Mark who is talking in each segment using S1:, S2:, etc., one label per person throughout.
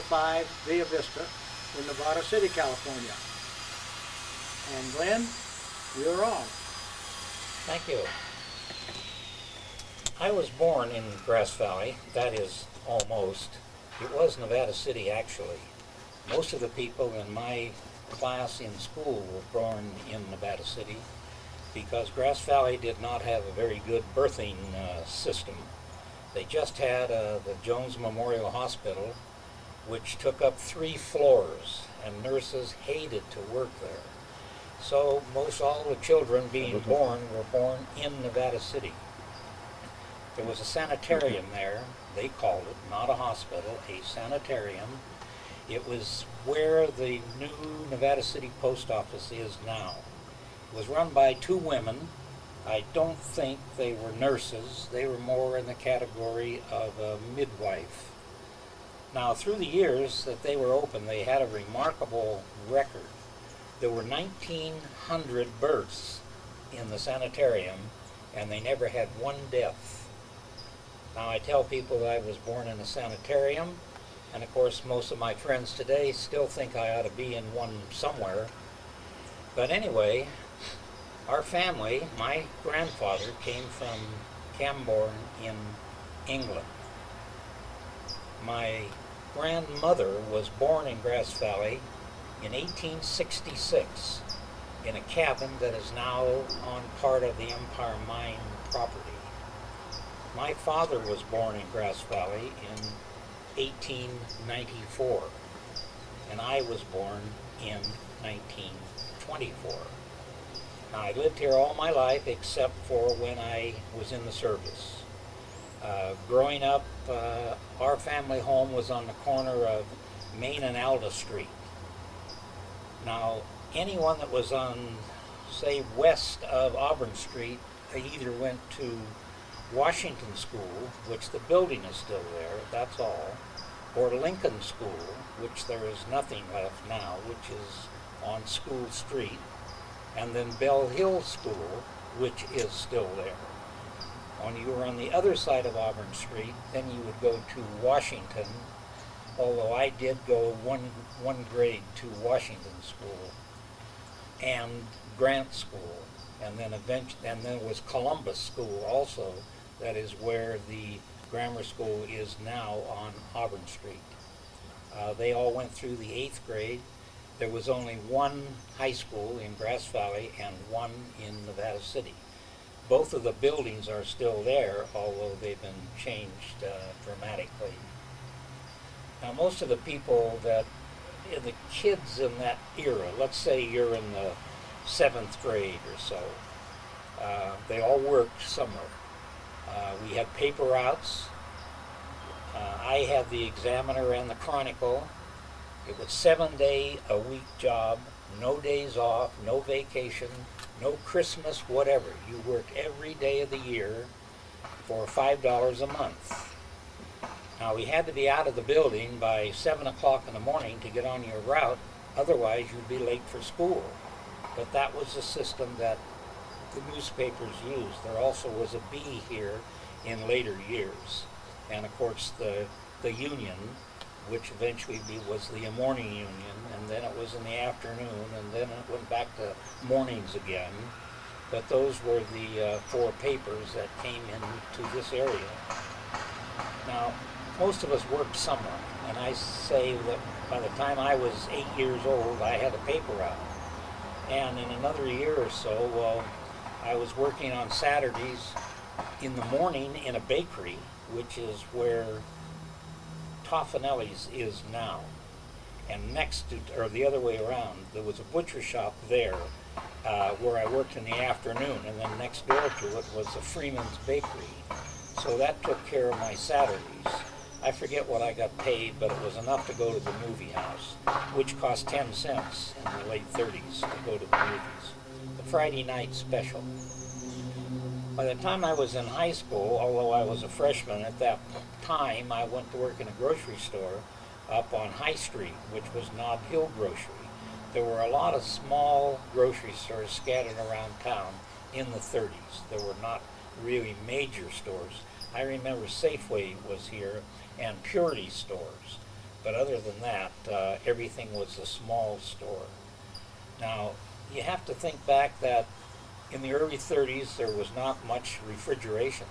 S1: 5 Villa Vista in Nevada City, California. And Glenn, you're on.
S2: Thank you. I was born in Grass Valley, that is almost. It was Nevada City actually. Most of the people in my class in school were born in Nevada City because Grass Valley did not have a very good birthing system. They just had the Jones Memorial Hospital, which took up 3 floors, and nurses hated to work there. So most all the children being born were born in Nevada City. There was a sanitarium there, they called it, not a hospital, a sanitarium. It was where the new Nevada City Post Office is now. It was run by 2 women. I don't think they were nurses. They were more in the category of a midwife. Now, through the years that they were open, they had a remarkable record. There were 1,900 births in the sanitarium, and they never had 1 death. Now, I tell people that I was born in a sanitarium, and of course, most of my friends today still think I ought to be in one somewhere. But anyway, our family, my grandfather came from Camborne in England. My grandmother was born in Grass Valley in 1866 in a cabin that is now on part of the Empire Mine property. My father was born in Grass Valley in 1894, and I was born in 1924. Now, I lived here all my life except for when I was in the service. Growing up, our family home was on the corner of Main and Alda Street. Now, anyone that was on, say, west of Auburn Street, they either went to Washington School, which the building is still there, that's all, or Lincoln School, which there is nothing left now, which is on School Street, and then Bell Hill School, which is still there. When you were on the other side of Auburn Street, then you would go to Washington, although I did go one grade to Washington School and Grant School, and then there was Columbus School also. That is where the grammar school is now on Auburn Street. They all went through the 8th grade. There was only 1 high school in Grass Valley and 1 in Nevada City. Both of the buildings are still there, although they've been changed dramatically. Now, most of the people the kids in that era, let's say you're in the 7th grade or so, they all worked somewhere. We had paper routes. I had the Examiner and the Chronicle. It was 7-day-a-week job, no days off, no vacation, no Christmas, whatever. You worked every day of the year for $5 a month. Now, we had to be out of the building by 7 o'clock in the morning to get on your route, otherwise you'd be late for school. But that was the system that the newspapers used. There also was a B here in later years. And of course the union, which eventually was the morning union, and then it was in the afternoon, and then it went back to mornings again. But those were the 4 papers that came into this area. Now, most of us worked somewhere, and I say that by the time I was 8 years old, I had a paper route. And in another year or so, I was working on Saturdays in the morning in a bakery, which is where Toffanelli's is now. And next to, or the other way around, there was a butcher shop there where I worked in the afternoon, and then next door to it was a Freeman's Bakery. So that took care of my Saturdays. I forget what I got paid, but it was enough to go to the movie house, which cost 10 cents in the late 30s to go to the movies. The Friday night special. By the time I was in high school, although I was a freshman at that time, I went to work in a grocery store up on High Street, which was Nob Hill Grocery. There were a lot of small grocery stores scattered around town in the 30s. There were not really major stores. I remember Safeway was here and Purity stores. But other than that, everything was a small store. Now, you have to think back that in the early 30s there was not much refrigeration,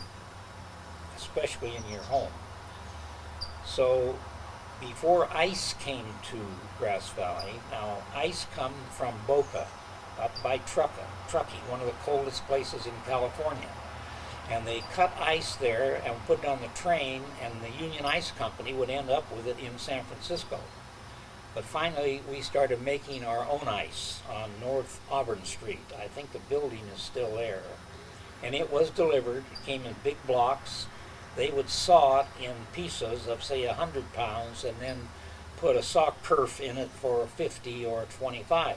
S2: especially in your home. So before ice came to Grass Valley, now ice come from Boca, up by Truckee, one of the coldest places in California. And they cut ice there and put it on the train, and the Union Ice Company would end up with it in San Francisco. But finally, we started making our own ice on North Auburn Street. I think the building is still there. And it was delivered. It came in big blocks. They would saw it in pieces of, say, 100 pounds, and then put a saw kerf in it for 50 or 25.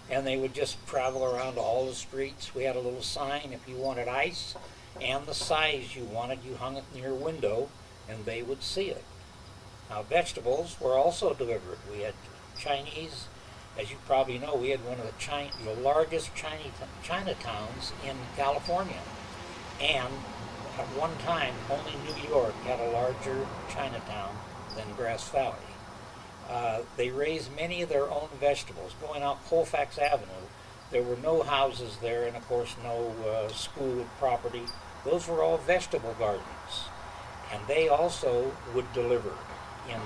S2: And they would just travel around all the streets. We had a little sign, if you wanted ice and the size you wanted, you hung it in your window, and they would see it. Now, vegetables were also delivered. We had Chinese. As you probably know, we had one of the largest Chinatowns in California. And at one time, only New York had a larger Chinatown than Grass Valley. They raised many of their own vegetables. Going out Colfax Avenue, there were no houses there, and of course no school property. Those were all vegetable gardens. And they also would deliver in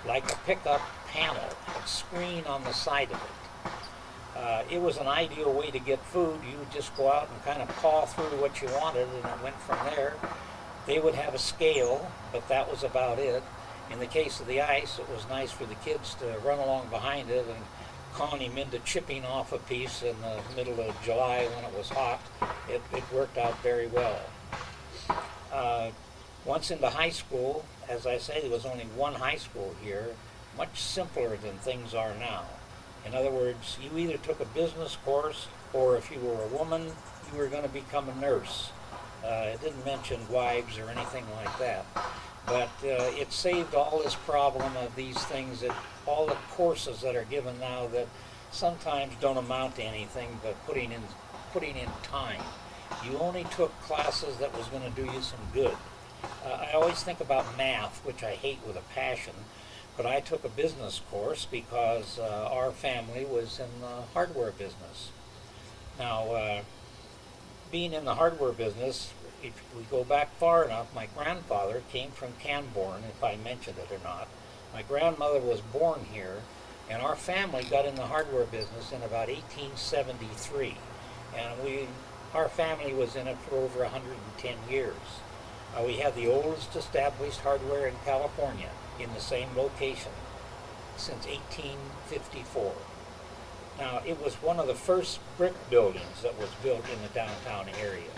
S2: like a pickup panel, a screen on the side of it. It was an ideal way to get food. You would just go out and kind of paw through what you wanted, and it went from there. They would have a scale, but that was about it. In the case of the ice, it was nice for the kids to run along behind it and con him into chipping off a piece in the middle of July when it was hot. It worked out very well. Once into high school, as I say, there was only one high school here, much simpler than things are now. In other words, you either took a business course, or if you were a woman, you were going to become a nurse. It didn't mention wives or anything like that. But it saved all this problem of these things, that all the courses that are given now that sometimes don't amount to anything but putting in time. You only took classes that was going to do you some good. I always think about math, which I hate with a passion, but I took a business course because our family was in the hardware business. Now, being in the hardware business, if we go back far enough, my grandfather came from Canborn, if I mentioned it or not. My grandmother was born here, and our family got in the hardware business in about 1873. And our family was in it for over 110 years. We had the oldest established hardware in California in the same location since 1854. Now, it was one of the first brick buildings that was built in the downtown area.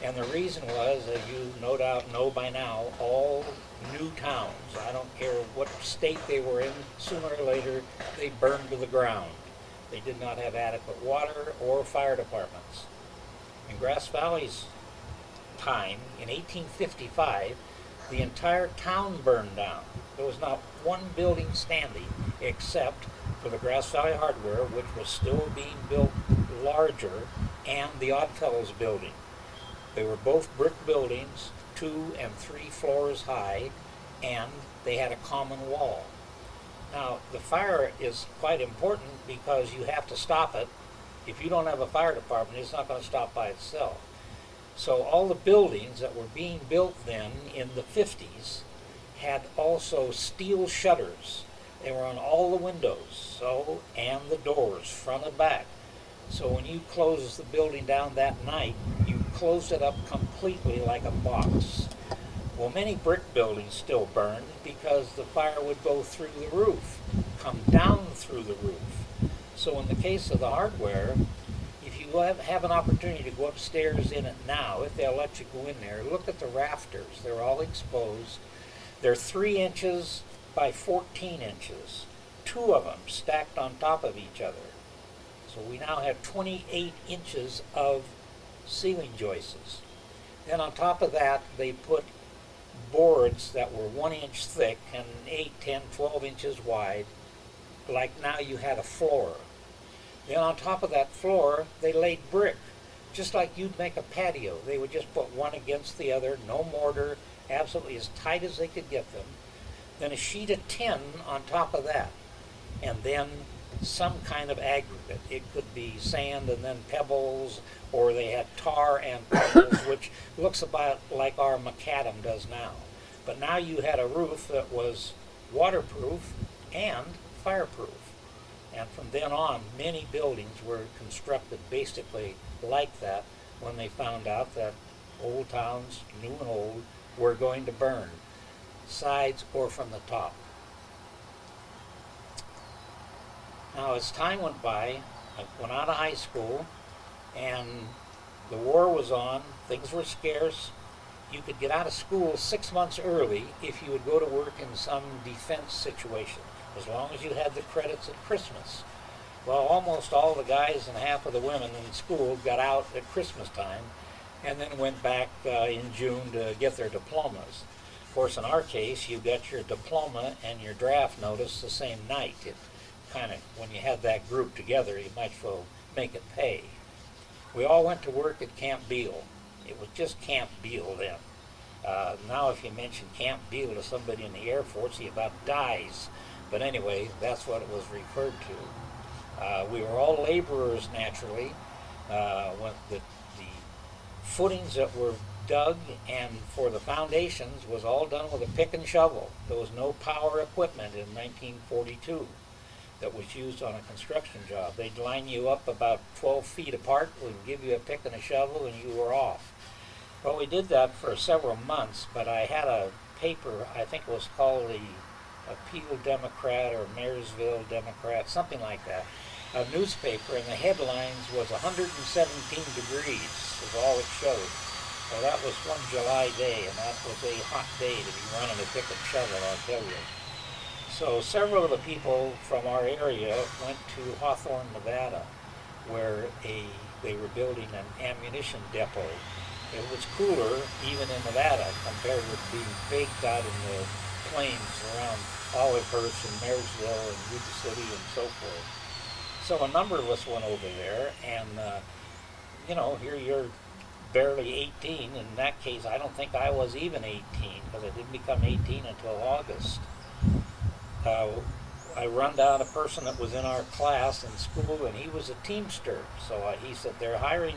S2: And the reason was, as you no doubt know by now, all new towns, I don't care what state they were in, sooner or later they burned to the ground. They did not have adequate water or fire departments. In Grass Valley's time, in 1855, the entire town burned down. There was not one building standing except for the Grass Valley Hardware, which was still being built larger, and the Oddfellows building. They were both brick buildings, 2 and 3 floors high, and they had a common wall. Now, the fire is quite important because you have to stop it. If you don't have a fire department, it's not going to stop by itself. So all the buildings that were being built then in the 50s had also steel shutters. They were on all the windows, and the doors, front and back. So when you closed the building down that night, you closed it up completely like a box. Well, many brick buildings still burned because the fire would go through the roof, come down through the roof. So in the case of the hardware, if you have an opportunity to go upstairs in it now, if they'll let you go in there, look at the rafters. They're all exposed. They're 3 inches by 14 inches, 2 of them stacked on top of each other. So we now have 28 inches of ceiling joists. Then on top of that, they put boards that were 1 inch thick and 8, 10, 12 inches wide, like now you had a floor. Then on top of that floor, they laid brick, just like you'd make a patio. They would just put one against the other, no mortar, absolutely as tight as they could get them. then a sheet of tin on top of that, and then some kind of aggregate. It could be sand and then pebbles, or they had tar and pebbles, which looks about like our macadam does now. But now you had a roof that was waterproof and fireproof. And from then on, many buildings were constructed basically like that when they found out that old towns, new and old, were going to burn, sides or from the top. Now, as time went by, I went out of high school, and the war was on, things were scarce. You could get out of school 6 months early if you would go to work in some defense situation, as long as you had the credits at Christmas. Well, almost all the guys and half of the women in school got out at Christmas time and then went back in June to get their diplomas. Of course, in our case, you got your diploma and your draft notice the same night. It kind of, when you had that group together, you might as well make it pay. We all went to work at Camp Beale. It was just Camp Beale then. Now if you mention Camp Beale to somebody in the Air Force, he about dies. But anyway, that's what it was referred to. We were all laborers naturally. When the footings that were dug and for the foundations was all done with a pick and shovel. There was no power equipment in 1942 that was used on a construction job. They'd line you up about 12 feet apart, would give you a pick and a shovel, and you were off. Well, we did that for several months, but I had a paper, I think it was called the Appeal Democrat or Marysville Democrat, something like that, a newspaper, and the headlines was 117 degrees is all it showed. Well, that was one July day, and that was a hot day to be running a pick and shovel, I'll tell you. So several of the people from our area went to Hawthorne, Nevada, where they were building an ammunition depot. It was cooler even in Nevada compared with being baked out in the plains around Olivehurst and Marysville and Yuba City and so forth. So a number of us went over there, and here you're barely 18. In that case, I don't think I was even 18, because I didn't become 18 until August. I run down a person that was in our class in school, and he was a Teamster. So he said, they're hiring,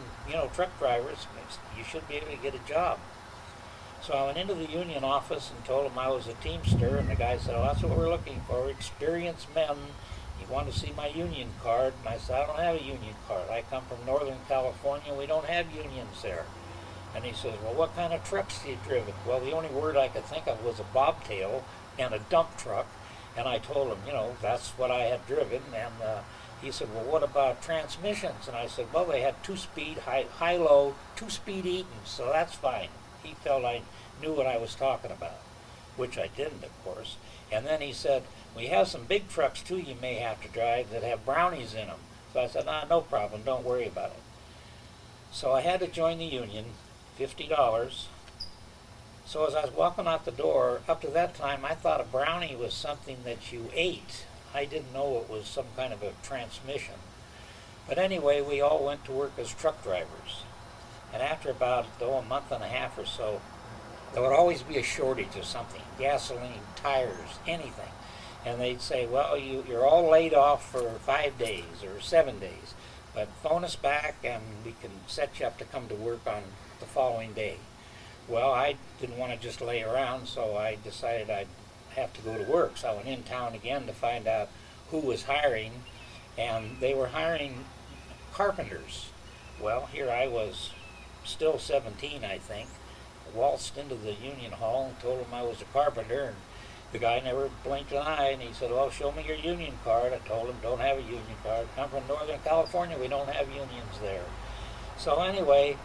S2: truck drivers. You should be able to get a job. So I went into the union office and told him I was a Teamster, and the guy said, oh, that's what we're looking for, experienced men. You want to see my union card? And I said, I don't have a union card. I come from Northern California. We don't have unions there. And he says, well, what kind of trucks do you driven? Well, the only word I could think of was a bobtail and a dump truck. And I told him, that's what I had driven. And he said, well, what about transmissions? And I said, well, they had two-speed, high-low, two-speed Eatons, so that's fine. He felt I knew what I was talking about, which I didn't, of course. And then he said, we have some big trucks, too, you may have to drive that have brownies in them. So I said, no problem, don't worry about it. So I had to join the union, $50. So as I was walking out the door, up to that time, I thought a brownie was something that you ate. I didn't know it was some kind of a transmission. But anyway, we all went to work as truck drivers. And after about, a month and a half or so, there would always be a shortage of something, gasoline, tires, anything. And they'd say, well, you're all laid off for 5 days or 7 days, but phone us back and we can set you up to come to work on the following day. Well, I didn't want to just lay around, so I decided I'd have to go to work. So I went in town again to find out who was hiring, and they were hiring carpenters. Well, here I was, still 17, I think, waltzed into the union hall and told him I was a carpenter, and the guy never blinked an eye, and he said, well, show me your union card. I told him, don't have a union card. I'm from Northern California, we don't have unions there. So anyway,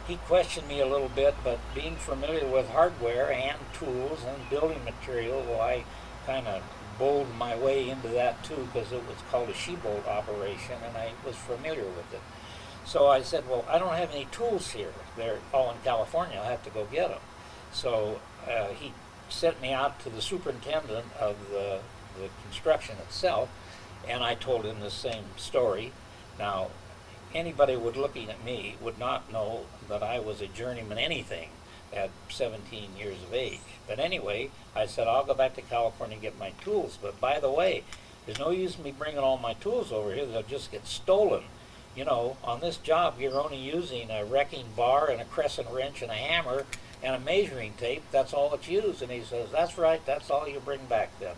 S2: he questioned me a little bit, but being familiar with hardware and tools and building material, well, I kind of bowled my way into that too, because it was called a she-bolt operation, and I was familiar with it. So I said, well, I don't have any tools here. They're all in California. I'll have to go get them. So he sent me out to the superintendent of the construction itself, and I told him the same story. Now, anybody looking at me would not know that I was a journeyman anything, at 17 years of age. But anyway, I said, I'll go back to California and get my tools. But by the way, there's no use in me bringing all my tools over here. They'll just get stolen. You know, on this job, you're only using a wrecking bar and a crescent wrench and a hammer and a measuring tape. That's all that's used. And he says, that's right, that's all you bring back then.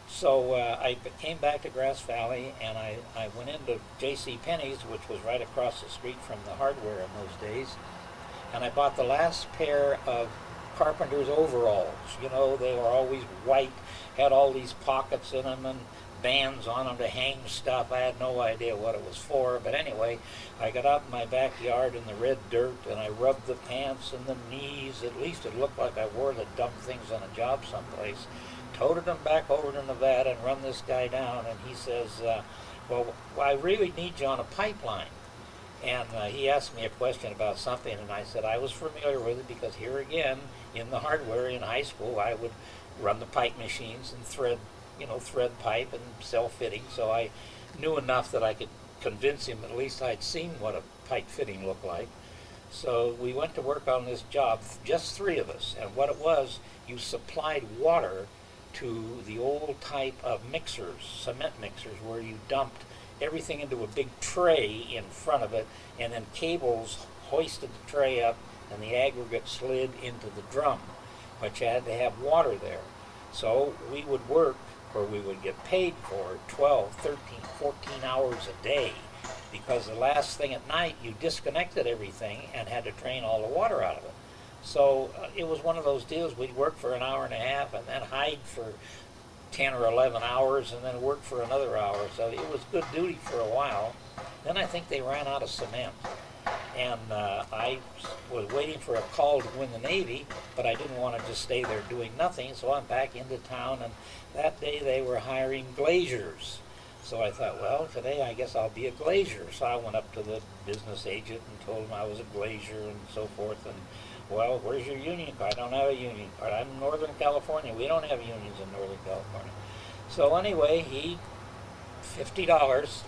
S2: So I came back to Grass Valley, and I went into J.C. Penney's, which was right across the street from the hardware in those days, and I bought the last pair of carpenter's overalls. You know, they were always white, had all these pockets in them and bands on them to hang stuff. I had no idea what it was for, but anyway, I got out in my backyard in the red dirt, and I rubbed the pants and the knees. At least it looked like I wore the dumb things on a job someplace. Toted them back over to Nevada and run this guy down, and he says, well, I really need you on a pipeline. And he asked me a question about something, and I said I was familiar with it because here again, in the hardware in high school, I would run the pipe machines and thread pipe and sell fitting, so I knew enough that I could convince him at least I'd seen what a pipe fitting looked like. So we went to work on this job, just three of us, and what it was, you supplied water to the old type of mixers, cement mixers, where you dumped everything into a big tray in front of it, and then cables hoisted the tray up, and the aggregate slid into the drum, but you had to have water there. So we would work, or we would get paid for 12, 13, 14 hours a day, because the last thing at night you disconnected everything and had to drain all the water out of it. So it was one of those deals. We'd work for an hour and a half and then hide for 10 or 11 hours and then work for another hour. So it was good duty for a while. Then I think they ran out of cement. And I was waiting for a call to win the Navy, but I didn't want to just stay there doing nothing, so I'm back into town, and that day they were hiring glaziers. So I thought, well, today I guess I'll be a glazier. So I went up to the business agent and told him I was a glazier and so forth, and well, where's your union card? I don't have a union card. I'm in Northern California. We don't have unions in Northern California. So anyway, he, $50,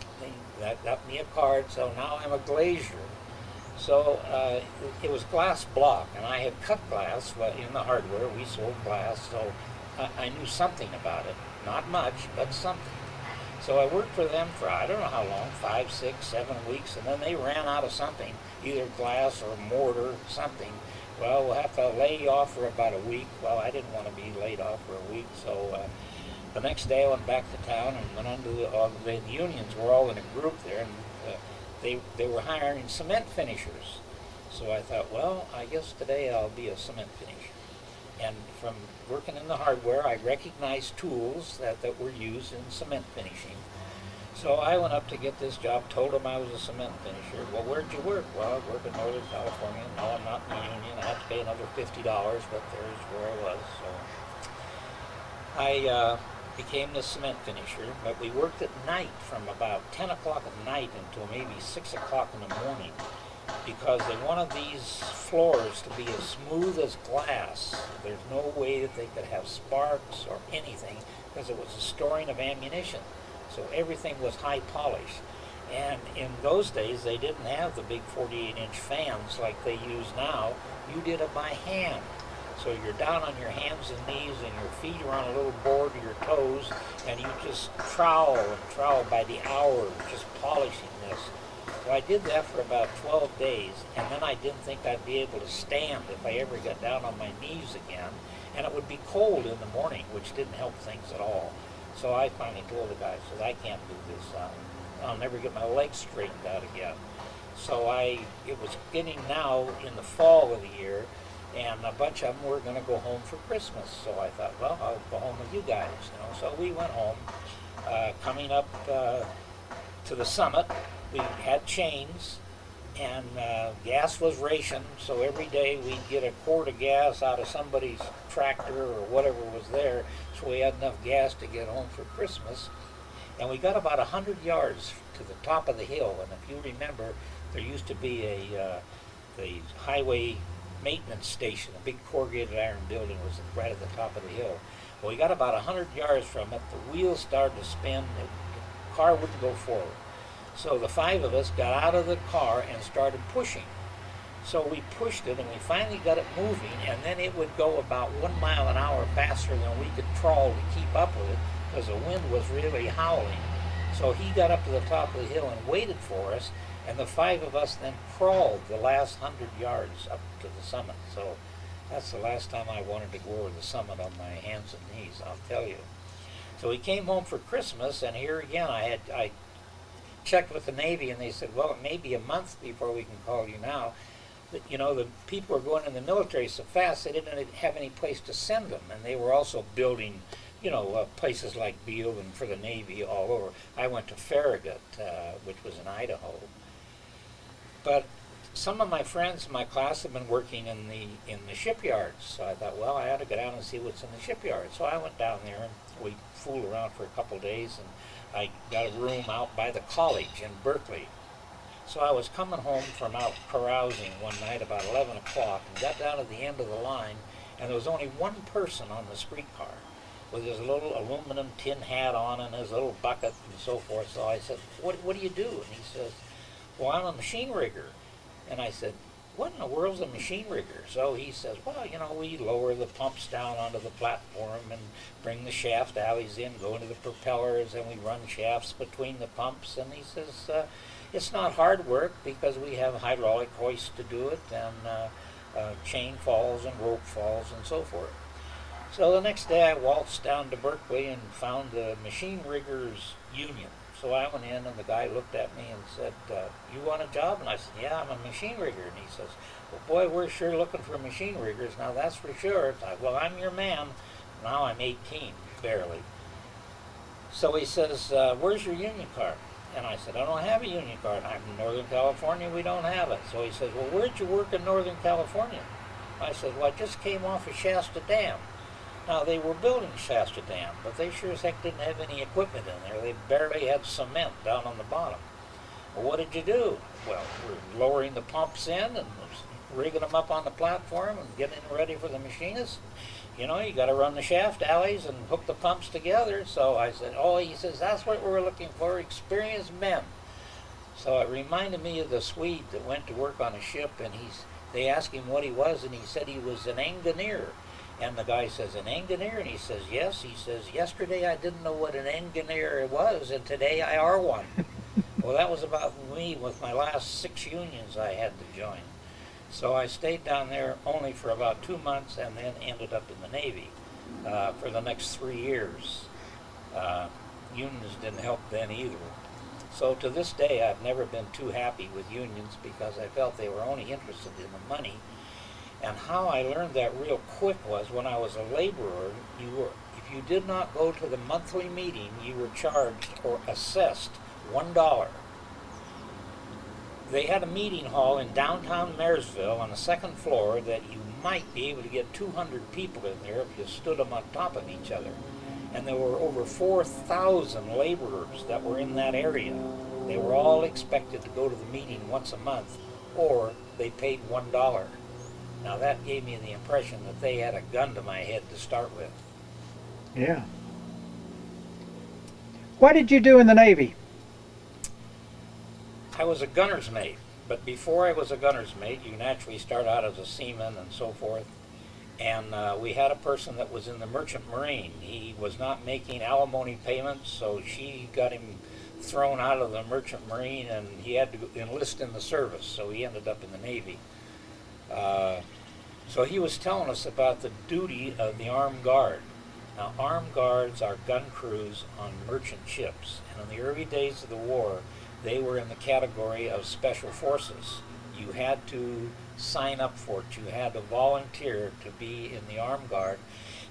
S2: that got me a card, so now I'm a glazier. So it was glass block, and I had cut glass in the hardware. We sold glass, so I knew something about it. Not much, but something. So I worked for them for I don't know how long, 5, 6, 7 weeks, and then they ran out of something, either glass or mortar, something. Well, we'll have to lay you off for about a week. Well, I didn't want to be laid off for a week, so the next day I went back to town and went under the unions were all in a group there, and they were hiring cement finishers. So I thought, well, I guess today I'll be a cement finisher. And from working in the hardware, I recognized tools that were used in cement finishing. So I went up to get this job, told them I was a cement finisher. Well, where'd you work? Well, I work in Northern California. No, I'm not in the union. I have to pay another $50, but there's where I was. So I became the cement finisher, but we worked at night from about 10 o'clock at night until maybe 6 o'clock in the morning, because they wanted these floors to be as smooth as glass. There's no way that they could have sparks or anything, because it was a storing of ammunition. So everything was high polish. And in those days, they didn't have the big 48-inch fans like they use now. You did it by hand. So you're down on your hands and knees, and your feet are on a little board of your toes, and you just trowel and trowel by the hour, just polishing this. So I did that for about 12 days, and then I didn't think I'd be able to stand if I ever got down on my knees again. And it would be cold in the morning, which didn't help things at all. So I finally told the guy, I said, I can't do this. I'll never get my legs straightened out again. So it was getting now in the fall of the year, and a bunch of them were going to go home for Christmas. So I thought, well, I'll go home with you guys. So we went home. Coming up to the summit, we had chains, and gas was rationed. So every day we'd get a quart of gas out of somebody's tractor or whatever was there, so we had enough gas to get home for Christmas. And we got about 100 yards to the top of the hill. And if you remember, there used to be the highway maintenance station, a big corrugated iron building was right at the top of the hill. Well, we got about 100 yards from it. The wheels started to spin. The car wouldn't go forward. So the 5 of us got out of the car and started pushing. So we pushed it and we finally got it moving, and then it would go about 1 mile an hour faster than we could crawl to keep up with it because the wind was really howling. So he got up to the top of the hill and waited for us, and the 5 of us then crawled the last 100 yards up to the summit. So that's the last time I wanted to go over the summit on my hands and knees, I'll tell you. So we came home for Christmas, and here again I checked with the Navy, and they said, well, it may be a month before we can call you now. But, you know, the people were going in the military so fast they didn't have any place to send them, and they were also building, you know, places like Beale and for the Navy all over. I went to Farragut, which was in Idaho. But some of my friends in my class have been working in the shipyards, so I thought, well, I ought to go down and see what's in the shipyard. So I went down there, and we fooled around for a couple days, and I got a room out by the college in Berkeley. So I was coming home from out carousing one night about 11 o'clock and got down to the end of the line, and there was only one person on the streetcar with his little aluminum tin hat on and his little bucket and so forth. So I said, what do you do? And he says, well, I'm a machine rigger. And I said, what in the world's a machine rigger? So he says, well, you know, we lower the pumps down onto the platform and bring the shaft alleys in, go into the propellers, and we run shafts between the pumps. And he says, it's not hard work because we have hydraulic hoists to do it, and chain falls and rope falls and so forth. So the next day I waltzed down to Berkeley and found the machine riggers union. So I went in, and the guy looked at me and said, you want a job? And I said, yeah, I'm a machine rigger. And he says, well, boy, we're sure looking for machine riggers. Now, that's for sure. I, well, I'm your man. Now I'm 18, barely. So he says, where's your union card? And I said, I don't have a union card. I'm from Northern California. We don't have it. So he says, well, where'd you work in Northern California? I said, well, I just came off of Shasta Dam. Now, they were building Shasta Dam, but they sure as heck didn't have any equipment in there. They barely had cement down on the bottom. Well, what did you do? Well, we're lowering the pumps in and rigging them up on the platform and getting them ready for the machinist. You know, you got to run the shaft alleys and hook the pumps together. So I said, oh, he says, that's what we're looking for, experienced men. So it reminded me of the Swede that went to work on a ship, and they asked him what he was, and he said he was an engineer. And the guy says, an engineer? And he says, yes. He says, yesterday I didn't know what an engineer was, and today I are one. Well, that was about me with my last 6 unions I had to join. So I stayed down there only for about 2 months and then ended up in the Navy for the next 3 years. Unions didn't help then either. So to this day, I've never been too happy with unions because I felt they were only interested in the money. And how I learned that real quick was when I was a laborer, if you did not go to the monthly meeting, you were charged or assessed $1. They had a meeting hall in downtown Marysville on the 2nd floor that you might be able to get 200 people in there if you stood them on top of each other. And there were over 4,000 laborers that were in that area. They were all expected to go to the meeting once a month, or they paid $1. Now that gave me the impression that they had a gun to my head to start with.
S1: Yeah. What did you do in the Navy?
S2: I was a gunner's mate, but before I was a gunner's mate, you naturally start out as a seaman and so forth. And we had a person that was in the Merchant Marine. He was not making alimony payments, so she got him thrown out of the Merchant Marine, and he had to enlist in the service, so he ended up in the Navy. So he was telling us about the duty of the armed guard. Now, armed guards are gun crews on merchant ships, and in the early days of the war, they were in the category of special forces. You had to sign up for it. You had to volunteer to be in the armed guard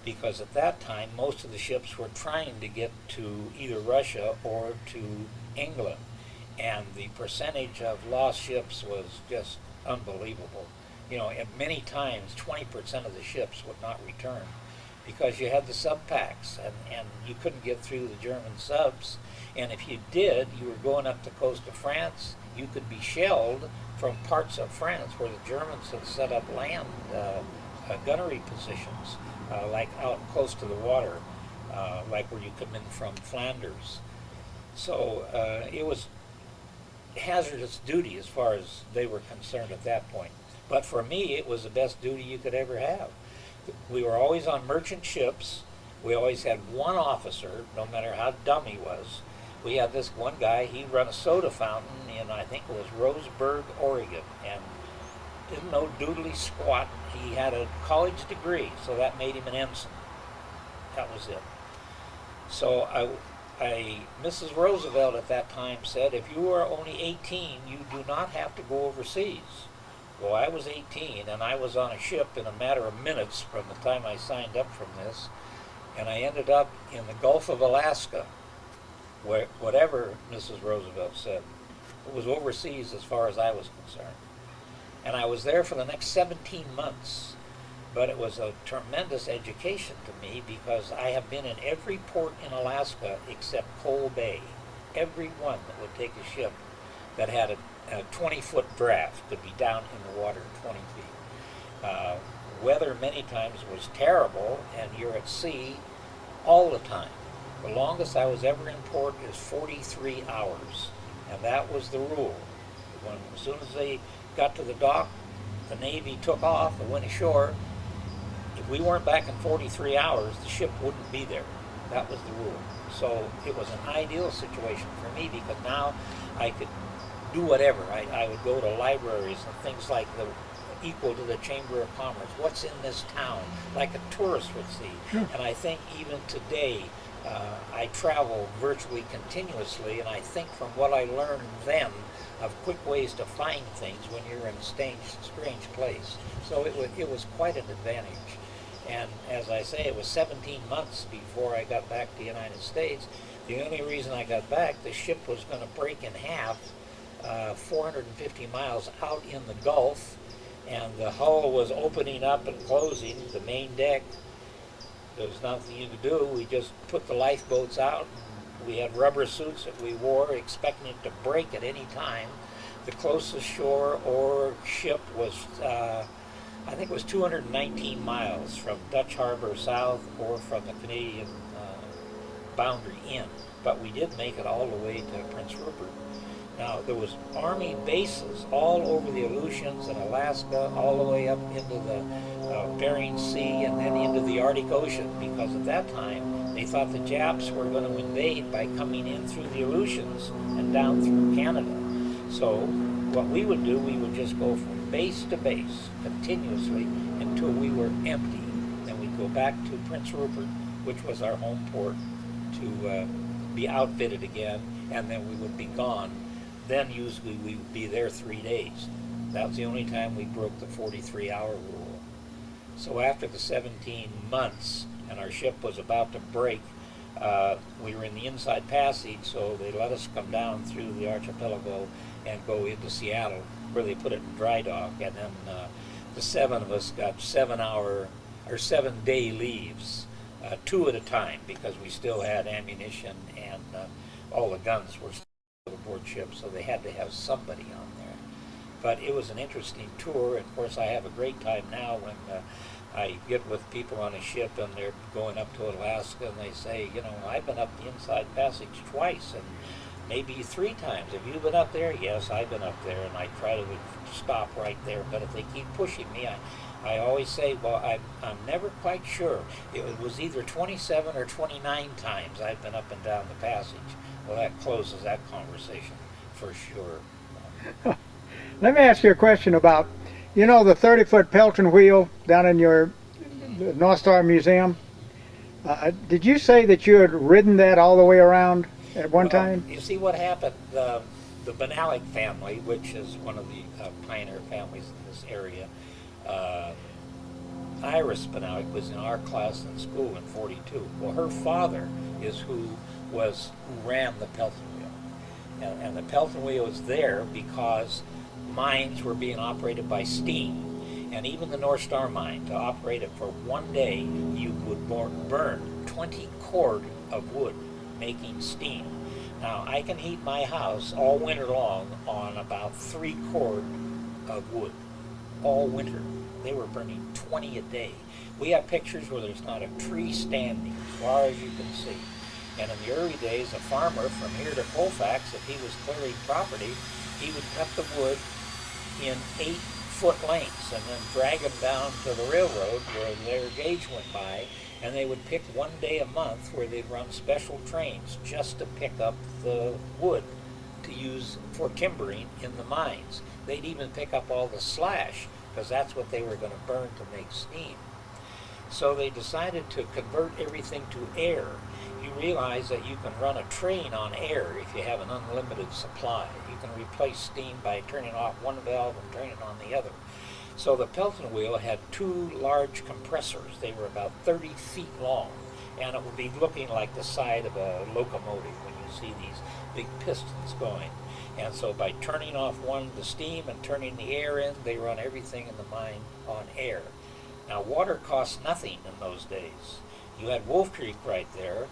S2: because at that time, most of the ships were trying to get to either Russia or to England, and the percentage of lost ships was just unbelievable. You know, and many times 20% of the ships would not return because you had the sub packs and you couldn't get through the German subs. And if you did, you were going up the coast of France, you could be shelled from parts of France where the Germans had set up land gunnery positions, like out close to the water, like where you come in from Flanders. So it was hazardous duty as far as they were concerned at that point. But for me, it was the best duty you could ever have. We were always on merchant ships. We always had one officer, no matter how dumb he was. We had this one guy, he run a soda fountain in, I think it was Roseburg, Oregon, and didn't know doodly squat. He had a college degree, so that made him an ensign. That was it. So Mrs. Roosevelt at that time said, if you are only 18, you do not have to go overseas. Well, I was 18, and I was on a ship in a matter of minutes from the time I signed up from this, and I ended up in the Gulf of Alaska, where whatever Mrs. Roosevelt said, it was overseas as far as I was concerned. And I was there for the next 17 months. But it was a tremendous education to me because I have been in every port in Alaska except Coal Bay. Every one that would take a ship that had a 20-foot draft could be down in the water 20 feet. Weather many times was terrible, and you're at sea all the time. The longest I was ever in port is 43 hours, and that was the rule. As soon as they got to the dock, the Navy took off and went ashore. If we weren't back in 43 hours, the ship wouldn't be there. That was the rule. So it was an ideal situation for me because now I could do whatever. I would go to libraries and things like equal to the Chamber of Commerce. What's in this town? Like a tourist would see.
S1: Sure.
S2: And I think even today, I travel virtually continuously, and I think from what I learned then of quick ways to find things when you're in a strange place. So it was quite an advantage. And as I say, it was 17 months before I got back to the United States. The only reason I got back, the ship was going to break in half 450 miles out in the Gulf, and the hull was opening up and closing, the main deck. There was nothing you could do. We just put the lifeboats out. We had rubber suits that we wore, expecting it to break at any time. The closest shore or ship was, I think it was 219 miles from Dutch Harbor south or from the Canadian boundary in. But we did make it all the way to Prince Rupert. Now, there was Army bases all over the Aleutians and Alaska, all the way up into the Bering Sea and then into the Arctic Ocean, because at that time they thought the Japs were going to invade by coming in through the Aleutians and down through Canada. So what we would do, we would just go from base to base continuously until we were empty. Then we'd go back to Prince Rupert, which was our home port, to be outfitted again, and then we would be gone. Then usually we would be there 3 days. That was the only time we broke the 43-hour rule. So after the 17 months and our ship was about to break, we were in the inside passage, so they let us come down through the archipelago and go into Seattle, where they put it in dry dock. And then the 7 of us got 7-day leaves, 2 at a time, because we still had ammunition and all the guns were still aboard ship, so they had to have somebody on there. But it was an interesting tour. Of course, I have a great time now when I get with people on a ship and they're going up to Alaska and they say, you know, I've been up the inside passage twice and maybe 3 times. Have you been up there? Yes, I've been up there, and I try to stop right there. But if they keep pushing me, I always say, well, I'm never quite sure. It was either 27 or 29 times I've been up and down the passage. Well, that closes that conversation for sure.
S1: Let me ask you a question about, you know, the 30-foot Pelton wheel down in your North Star Museum? Did you say that you had ridden that all the way around at one time?
S2: You see what happened? The Benalik family, which is one of the pioneer families in this area, Iris Benalik was in our class in school in '42. Well, her father is who ran the Pelton wheel. And the Pelton wheel was there because mines were being operated by steam. And even the North Star mine, to operate it for 1 day, you would burn 20 cord of wood making steam. Now, I can heat my house all winter long on about 3 cord of wood, all winter. They were burning 20 a day. We have pictures where there's not a tree standing as far as you can see. And in the early days, a farmer from here to Colfax, if he was clearing property, he would cut the wood in 8 foot lengths and then drag them down to the railroad where their gauge went by, and they would pick one day a month where they'd run special trains just to pick up the wood to use for timbering in the mines. They'd even pick up all the slash because that's what they were going to burn to make steam. So they decided to convert everything to air. You realize that you can run a train on air if you have an unlimited supply. You can replace steam by turning off one valve and turning on the other. So the Pelton wheel had two large compressors. They were about 30 feet long, and it would be looking like the side of a locomotive when you see these big pistons going. And so by turning off the steam and turning the air in, they run everything in the mine on air. Now, water cost nothing in those days. You had Wolf Creek right there,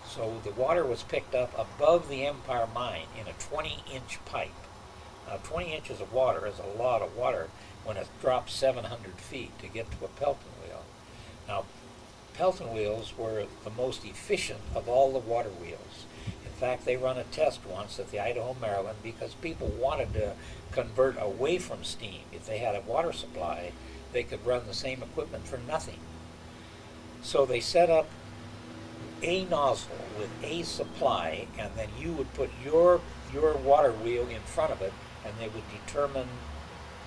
S2: so the water was picked up above the Empire Mine in a 20-inch pipe. Now, 20 inches of water is a lot of water when it drops 700 feet to get to a Pelton wheel. Now, Pelton wheels were the most efficient of all the water wheels. In fact, they run a test once at the Idaho, Maryland, because people wanted to convert away from steam. If they had a water supply, they could run the same equipment for nothing. So they set up a nozzle with a supply, and then you would put your water wheel in front of it, and they would determine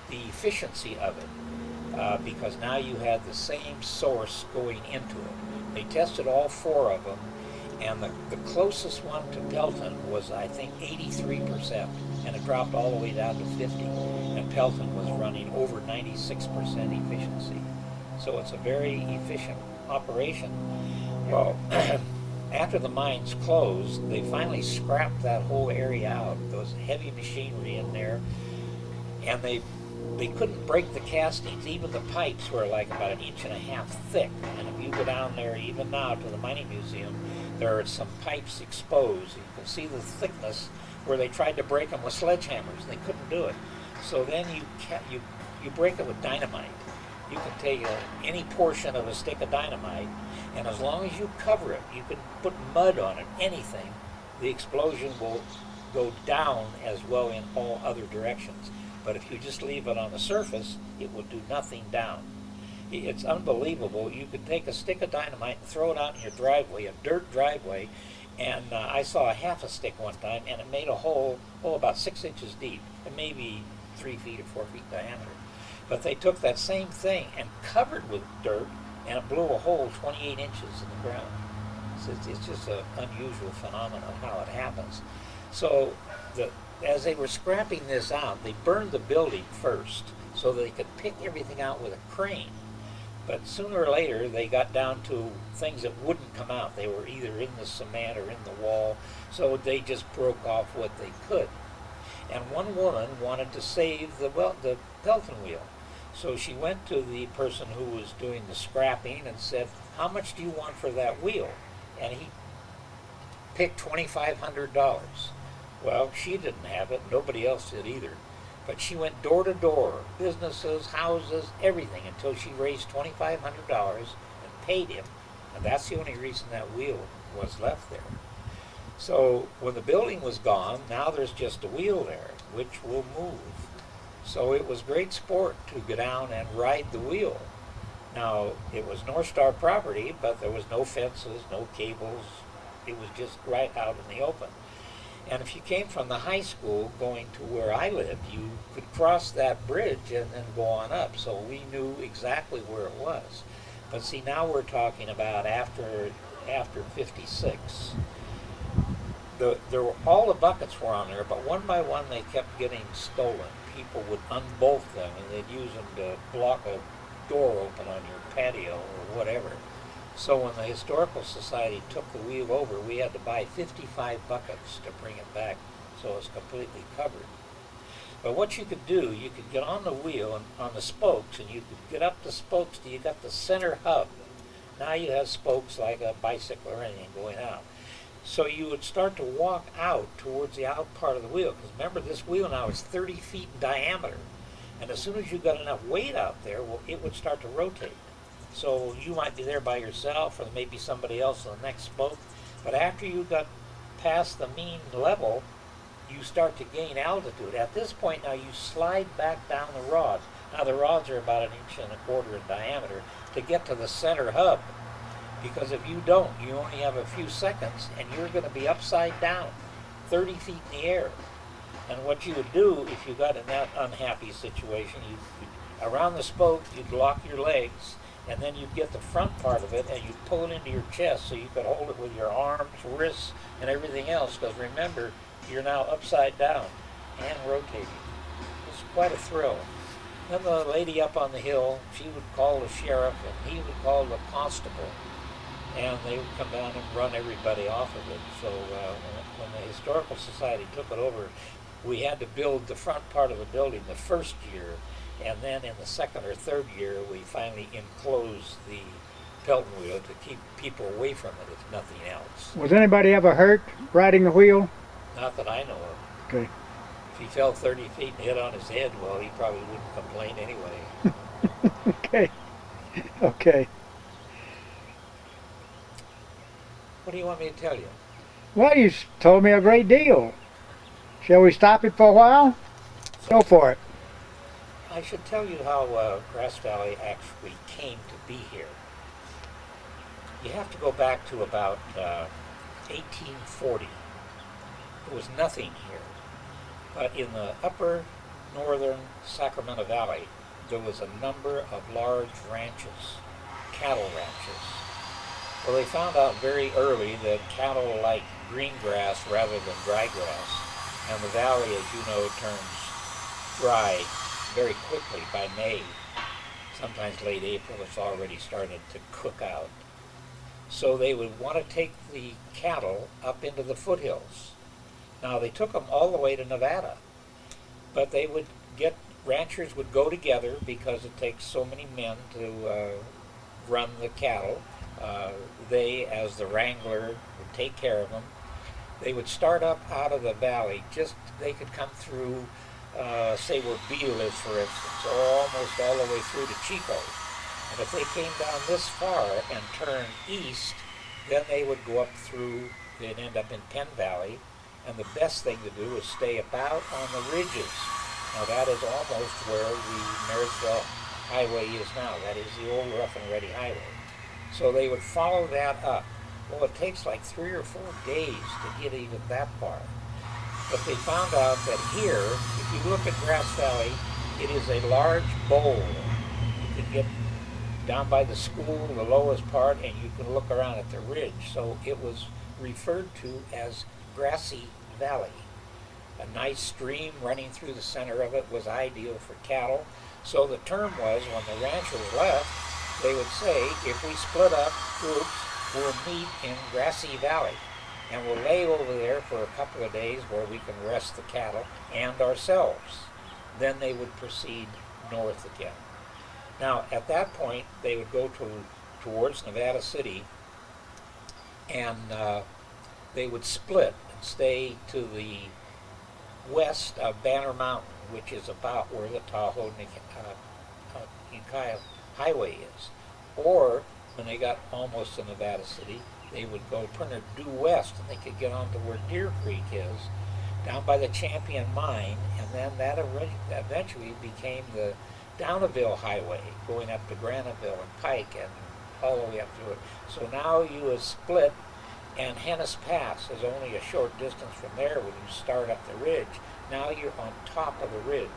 S2: the efficiency of it, because now you had the same source going into it. They tested all four of them, and the closest one to Pelton was, I think, 83%, and it dropped all the way down to 50, and Pelton was running over 96% efficiency. So it's a very efficient operation. Well, after the mines closed, they finally scrapped that whole area out. There was heavy machinery in there, and they couldn't break the castings. Even the pipes were like about 1.5 inches thick. And if you go down there, even now, to the mining museum, there are some pipes exposed. You can see the thickness where they tried to break them with sledgehammers. They couldn't do it. So then you break it with dynamite. You can take any portion of a stick of dynamite, and as long as you cover it, you can put mud on it, anything, the explosion will go down as well in all other directions. But if you just leave it on the surface, it will do nothing down. It's unbelievable. You could take a stick of dynamite and throw it out in your driveway, a dirt driveway, and I saw a half a stick one time, and it made a hole, about 6 inches deep, and maybe 3 feet or 4 feet diameter. But they took that same thing and covered with dirt, and it blew a hole 28 inches in the ground. So it's just an unusual phenomenon how it happens. So as they were scrapping this out, they burned the building first so they could pick everything out with a crane. But sooner or later, they got down to things that wouldn't come out. They were either in the cement or in the wall, so they just broke off what they could. And one woman wanted to save the Pelton wheel. So she went to the person who was doing the scrapping and said, "How much do you want for that wheel?" And he picked $2,500. Well, she didn't have it. Nobody else did either. But she went door to door, businesses, houses, everything, until she raised $2,500 and paid him. And that's the only reason that wheel was left there. So when the building was gone, now there's just a wheel there, which will move. So it was great sport to go down and ride the wheel. Now, it was North Star property, but there was no fences, no cables. It was just right out in the open. And if you came from the high school going to where I lived, you could cross that bridge and then go on up. So we knew exactly where it was. But see, now we're talking about after 56. All the buckets were on there, but one by one they kept getting stolen. People would unbolt them, and they'd use them to block a door open on your patio or whatever. So when the Historical Society took the wheel over, we had to buy 55 buckets to bring it back so it's completely covered. But what you could do, you could get on the wheel and on the spokes, and you could get up the spokes till you got the center hub. Now you have spokes like a bicycle or anything going out. So you would start to walk out towards the out part of the wheel, because remember, this wheel now is 30 feet in diameter. And as soon as you got enough weight out there, well, it would start to rotate. So you might be there by yourself, or there may be somebody else on the next spoke. But after you got past the mean level, you start to gain altitude. At this point now, you slide back down the rod. Now the rods are about 1.25 inches in diameter to get to the center hub, because if you don't, you only have a few seconds and you're going to be upside down, 30 feet in the air. And what you would do if you got in that unhappy situation, around the spoke, you'd lock your legs, and then you'd get the front part of it and you'd pull it into your chest so you could hold it with your arms, wrists, and everything else, because remember, you're now upside down and rotating. It's quite a thrill. Then the lady up on the hill, she would call the sheriff and he would call the constable, and they would come down and run everybody off of it. So when the Historical Society took it over, we had to build the front part of the building the first year, and then in the second or third year we finally enclosed the Pelton wheel to keep people away from it, if nothing else.
S1: Was anybody ever hurt riding the wheel?
S2: Not that I know of.
S1: Okay.
S2: If he fell 30 feet and hit on his head, well, he probably wouldn't complain anyway.
S1: Okay. Okay.
S2: What do you want me to tell you?
S1: Well, you told me a great deal. Shall we stop it for a while? Go for it.
S2: I should tell you how Grass Valley actually came to be here. You have to go back to about 1840. There was nothing here. But in the upper northern Sacramento Valley, there was a number of large ranches, cattle ranches. Well, they found out very early that cattle like green grass rather than dry grass. And the valley, as you know, turns dry very quickly by May. Sometimes late April, it's already started to cook out. So they would want to take the cattle up into the foothills. Now they took them all the way to Nevada, but they would ranchers would go together because it takes so many men to run the cattle. They, as the wrangler, would take care of them. They would start up out of the valley, they could come through, say where Beale is, for instance, or almost all the way through to Chico. And if they came down this far and turned east, then they would go up through, they'd end up in Penn Valley, and the best thing to do is stay about on the ridges. Now that is almost where the Marysville Highway is now. That is the old Rough and Ready Highway. So they would follow that up. Well, it takes like 3 or 4 days to get even that far. But they found out that here, if you look at Grass Valley, it is a large bowl. You can get down by the school, the lowest part, and you can look around at the ridge. So it was referred to as Grassy Valley. A nice stream running through the center of it was ideal for cattle. So the term was, when the ranchers left, they would say, if we split up groups, we'll meet in Grassy Valley, and we'll lay over there for a couple of days where we can rest the cattle and ourselves. Then they would proceed north again. Now, at that point, they would go towards Nevada City, and they would split and stay to the west of Banner Mountain, which is about where the Tahoe-Ukiah Highway is. Or, when they got almost to Nevada City, they would go due west, and they could get on to where Deer Creek is, down by the Champion Mine, and then that eventually became the Downaville Highway, going up to Graniteville and Pike and all the way up through it. So now you have split, and Hennis Pass is only a short distance from there when you start up the ridge. Now you're on top of the ridge.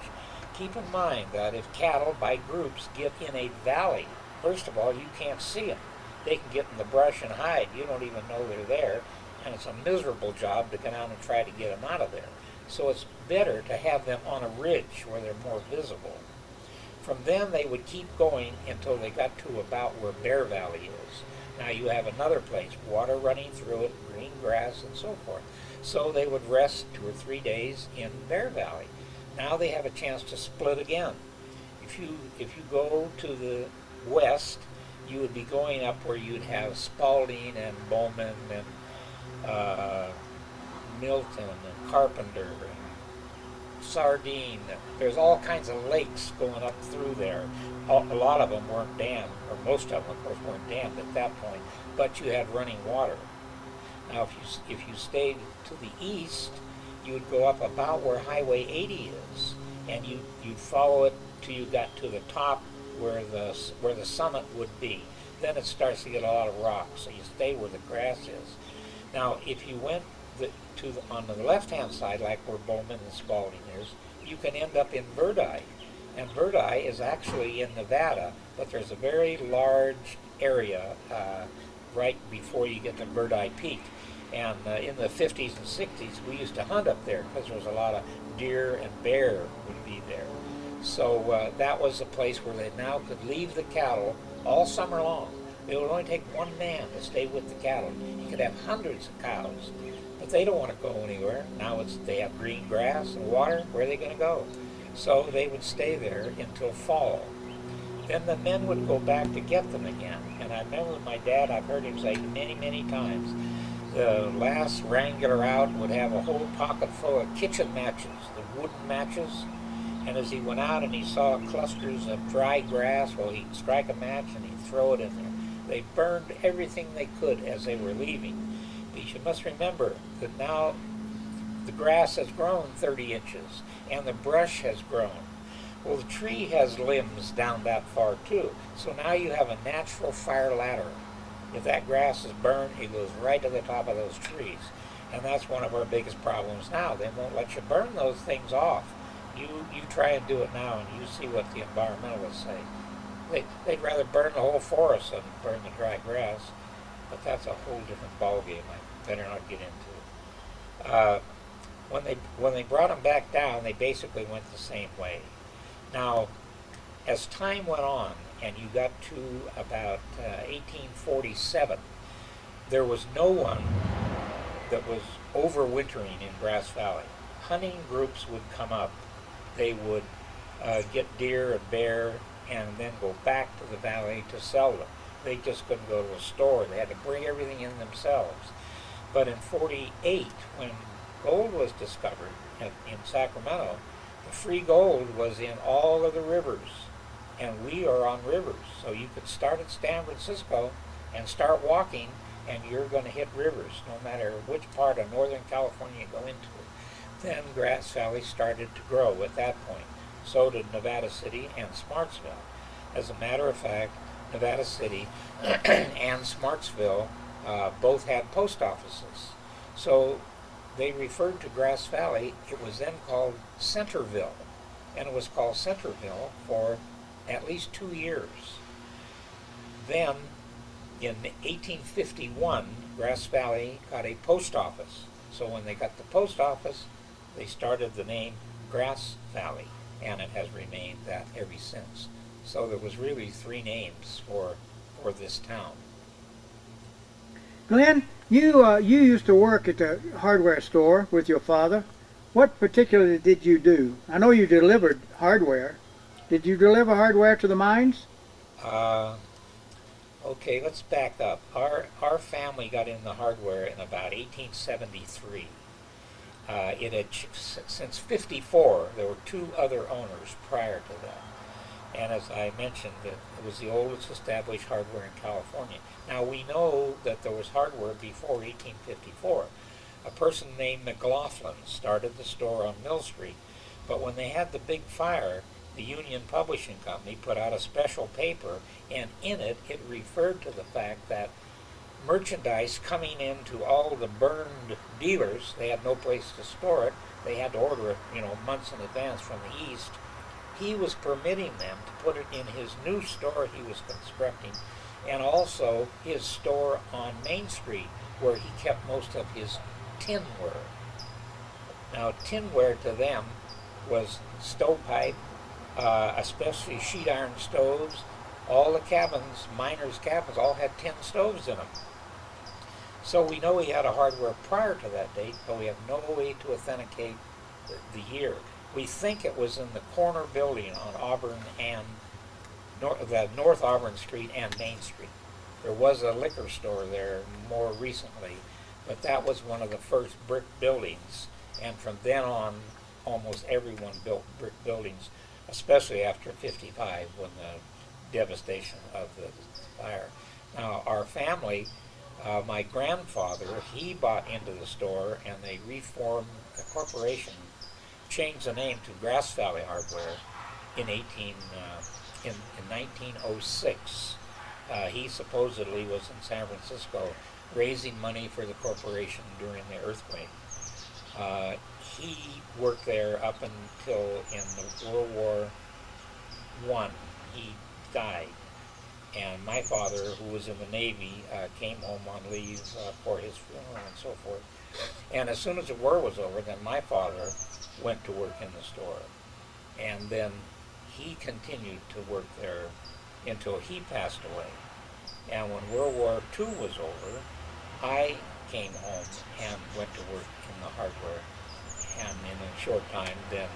S2: Keep in mind that if cattle by groups get in a valley, first of all, you can't see them. They can get in the brush and hide. You don't even know they're there, and it's a miserable job to go down and try to get them out of there. So it's better to have them on a ridge where they're more visible. From then they would keep going until they got to about where Bear Valley is. Now you have another place, water running through it, green grass, and so forth. So they would rest 2 or 3 days in Bear Valley. Now they have a chance to split again. If you go to the west, you would be going up where you'd have Spalding and Bowman and Milton and Carpenter and Sardine. There's all kinds of lakes going up through there. A lot of them weren't dammed, or most of them, of course, weren't dammed at that point, but you had running water. Now, if you stayed to the east, you would go up about where Highway 80 is, and you'd follow it till you got to the top where the summit would be. Then it starts to get a lot of rocks, so you stay where the grass is. Now, if you went on the left-hand side, like where Bowman and Spalding is, you can end up in Verdi. And Verdi is actually in Nevada, but there's a very large area right before you get to Verdi Peak. And in the 50s and 60s, we used to hunt up there because there was a lot of deer and bear would be there. So that was a place where they now could leave the cattle all summer long. It would only take one man to stay with the cattle. You could have hundreds of cows, but they don't want to go anywhere. Now they have green grass and water. Where are they going to go? So they would stay there until fall. Then the men would go back to get them again. And I remember my dad, I've heard him say many, many times, the last wrangler out would have a whole pocket full of kitchen matches, the wooden matches. And as he went out and he saw clusters of dry grass, well, he'd strike a match and he'd throw it in there. They burned everything they could as they were leaving. But you must remember that now the grass has grown 30 inches and the brush has grown. Well, the tree has limbs down that far too. So now you have a natural fire ladder. If that grass is burned, it goes right to the top of those trees. And that's one of our biggest problems now. They won't let you burn those things off. You try and do it now and you see what the environmentalists say. They'd rather burn the whole forest than burn the dry grass. But that's a whole different ballgame I better not get into. When they brought them back down, they basically went the same way. Now, as time went on, and you got to about 1847, there was no one that was overwintering in Grass Valley. Hunting groups would come up. They would get deer and bear and then go back to the valley to sell them. They just couldn't go to a store. They had to bring everything in themselves. But in 48, when gold was discovered in Sacramento, the free gold was in all of the rivers. And we are on rivers. So you could start at San Francisco and start walking, and you're going to hit rivers, no matter which part of Northern California you go into. Then Grass Valley started to grow at that point. So did Nevada City and Smartsville. As a matter of fact, Nevada City and Smartsville both had post offices. So they referred to Grass Valley. It was then called Centerville. And it was called Centerville for at least 2 years. Then, in 1851, Grass Valley got a post office. So when they got the post office, they started the name Grass Valley, and it has remained that ever since. So there was really 3 names for this town.
S1: Glenn, you used to work at the hardware store with your father. What particularly did you do? I know you delivered hardware. Did you deliver hardware to the mines?
S2: Okay, let's back up. Our family got in the hardware in about 1873. It had since 54. There were 2 other owners prior to that. And as I mentioned, it was the oldest established hardware in California. Now we know that there was hardware before 1854. A person named McLaughlin started the store on Mill Street, but when they had the big fire, the Union Publishing Company put out a special paper, and in it, it referred to the fact that merchandise coming into all the burned dealers, they had no place to store it, they had to order it, months in advance from the east. He was permitting them to put it in his new store he was constructing, and also his store on Main Street, where he kept most of his tinware. Now, tinware to them was stovepipe, especially sheet iron stoves. All the cabins, miners' cabins, all had tin stoves in them. So we know he had a hardware prior to that date, but we have no way to authenticate the year. We think it was in the corner building on Auburn and North Auburn Street and Main Street. There was a liquor store there more recently, but that was one of the first brick buildings, and from then on, almost everyone built brick buildings, especially after 55 when the devastation of the fire. Now, our family, my grandfather, he bought into the store, and they reformed a corporation changed the name to Grass Valley Hardware in 1906. He supposedly was in San Francisco raising money for the corporation during the earthquake. He worked there up until in the World War I. He died. And my father, who was in the Navy, came home on leave for his funeral and so forth. And as soon as the war was over, then my father went to work in the store. And then he continued to work there until he passed away. And when World War II was over, I came home and went to work in the hardware. And in a short time, then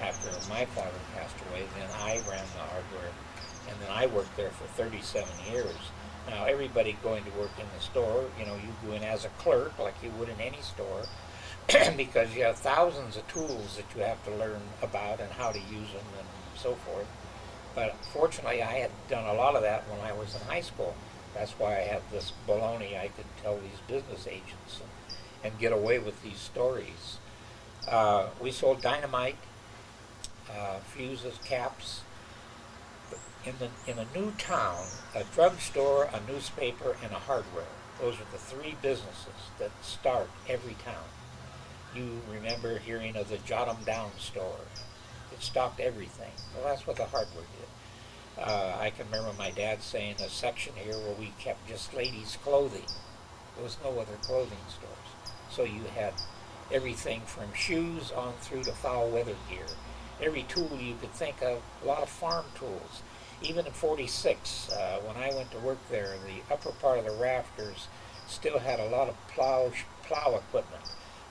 S2: after my father passed away, then I ran the hardware. And then I worked there for 37 years. Now everybody going to work in the store, you know, you go in as a clerk like you would in any store because you have thousands of tools that you have to learn about and how to use them and so forth. But fortunately I had done a lot of that when I was in high school. That's why I had this baloney. I could tell these business agents and get away with these stories. We sold dynamite, fuses, caps. In a new town, a drugstore, a newspaper, and a hardware. Those are the three businesses that start every town. You remember hearing of the Jot 'em Down store. It stocked everything. Well, that's what the hardware did. I can remember my dad saying a section here where we kept just ladies' clothing. There was no other clothing stores. So you had everything from shoes on through to foul weather gear. Every tool you could think of, a lot of farm tools. Even in 46, when I went to work there, the upper part of the rafters still had a lot of plow equipment.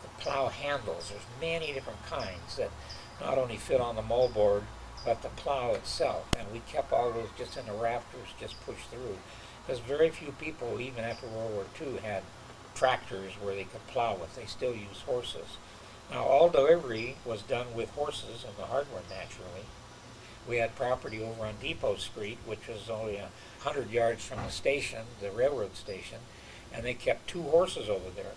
S2: The plow handles, there's many different kinds that not only fit on the moldboard, but the plow itself. And we kept all those just in the rafters, just pushed through. Because very few people, even after World War II, had tractors where they could plow with. They still use horses. Now, all delivery was done with horses in the hardware, naturally. We had property over on Depot Street, which was only 100 yards from the station, the railroad station, and they kept 2 horses over there.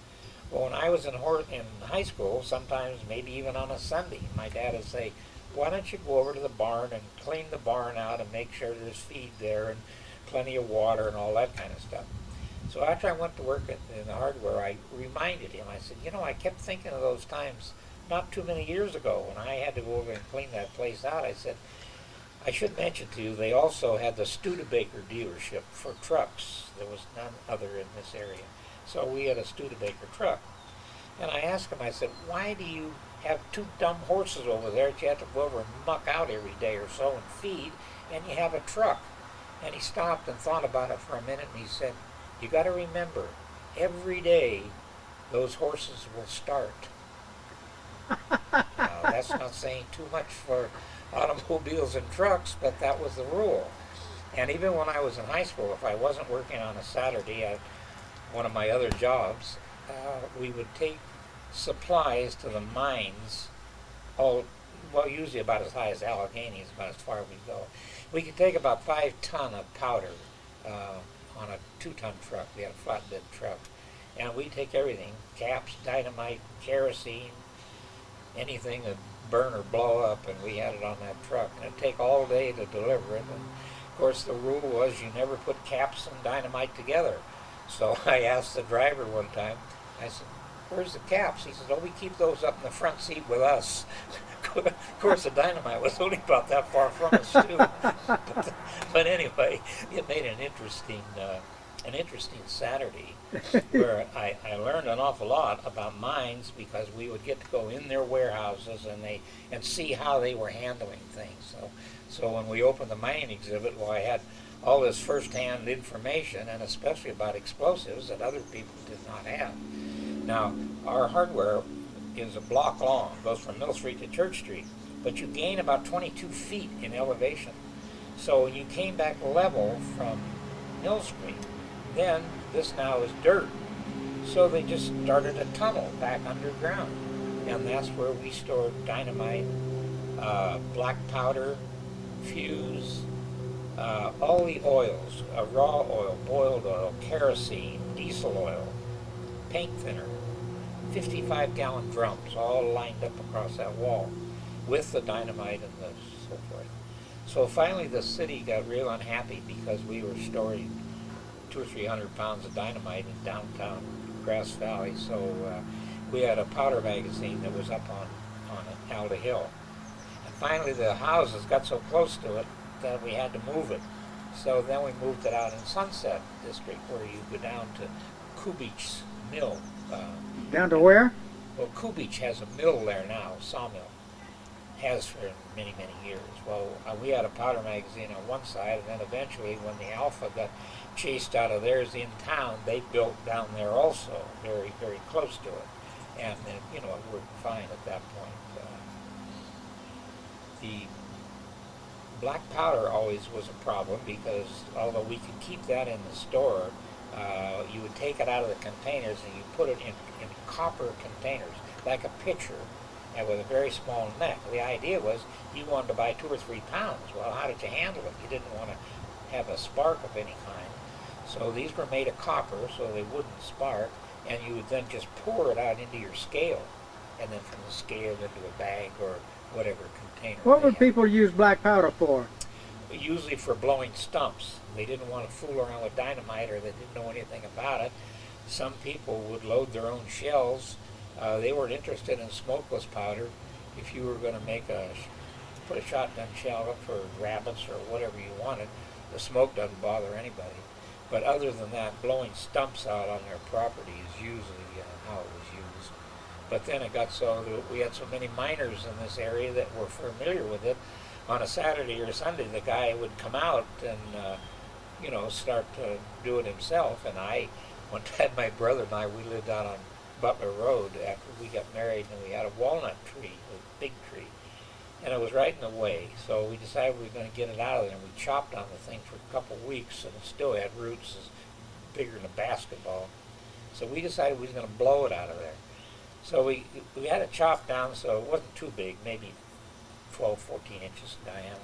S2: Well, when I was in high school, sometimes maybe even on a Sunday, my dad would say, why don't you go over to the barn and clean the barn out and make sure there's feed there and plenty of water and all that kind of stuff. So after I went to work in the hardware, I reminded him, I said, you know, I kept thinking of those times not too many years ago when I had to go over and clean that place out. I said, I should mention to you, they also had the Studebaker dealership for trucks. There was none other in this area. So we had a Studebaker truck. And I asked him, I said, why do you have 2 dumb horses over there that you have to go over and muck out every day or so and feed, and you have a truck? And he stopped and thought about it for a minute, and he said, you got to remember, every day those horses will start. Now, that's not saying too much for automobiles and trucks, but that was the rule. And even when I was in high school, if I wasn't working on a Saturday at one of my other jobs, we would take supplies to the mines, usually about as high as Allegheny is about as far as we go. We could take about 5 ton of powder on a 2-ton truck. We had a flatbed truck. And we'd take everything, caps, dynamite, kerosene, anything that burn or blow up, and we had it on that truck. And it'd take all day to deliver it. And of course the rule was you never put caps and dynamite together. So I asked the driver one time, I said, where's the caps? He said, oh, we keep those up in the front seat with us. Of course the dynamite was only about that far from us too. But anyway, it made an interesting Saturday where I learned an awful lot about mines because we would get to go in their warehouses and see how they were handling things. So when we opened the mining exhibit, well, I had all this first-hand information, and especially about explosives that other people did not have. Now, our hardware is a block long, goes from Mill Street to Church Street, but you gain about 22 feet in elevation. So when you came back level from Mill Street, then this now is dirt. So they just started a tunnel back underground, and that's where we stored dynamite, black powder, fuse, all the oils, raw oil, boiled oil, kerosene, diesel oil, paint thinner, 55-gallon drums all lined up across that wall. with the dynamite and the so forth. So finally the city got real unhappy because we were storing 200 or 300 pounds of dynamite in downtown Grass Valley. So we had a powder magazine that was up on Alda Hill. And finally the houses got so close to it that we had to move it. So then we moved it out in Sunset District, where you go down to Kubich Mill.
S1: Down to where?
S2: Well, Kubich has a mill there now, sawmill. Has for many, many years. Well, we had a powder magazine on one side, and then eventually when the Alpha got chased out of theirs in town, they built down there also, very, very close to it. And, you know, it worked fine at that point. The black powder always was a problem because although we could keep that in the store, you would take it out of the containers and you put it in copper containers, like a pitcher, and with a very small neck. The idea was you wanted to buy 2 or 3 pounds. Well, how did you handle it? You didn't want to have a spark of any kind. So these were made of copper so they wouldn't spark, and you would then just pour it out into your scale, and then from the scale into a bag or whatever container.
S1: What would people use black powder for?
S2: Usually for blowing stumps. They didn't want to fool around with dynamite, or they didn't know anything about it. Some people would load their own shells. They weren't interested in smokeless powder. If you were going to put a shotgun shell up for rabbits or whatever you wanted, the smoke doesn't bother anybody. But other than that, blowing stumps out on their property is usually how it was used. But then it got so that we had so many miners in this area that were familiar with it. On a Saturday or Sunday, the guy would come out and, start to do it himself. And one time my brother and I, we lived out on Butler Road after we got married, and we had a walnut tree, a big tree. And it was right in the way, so we decided we were going to get it out of there, and we chopped on the thing for a couple of weeks, and it still had roots as bigger than a basketball. So we decided we were going to blow it out of there. So we had it chopped down so it wasn't too big, maybe 12, 14 inches in diameter.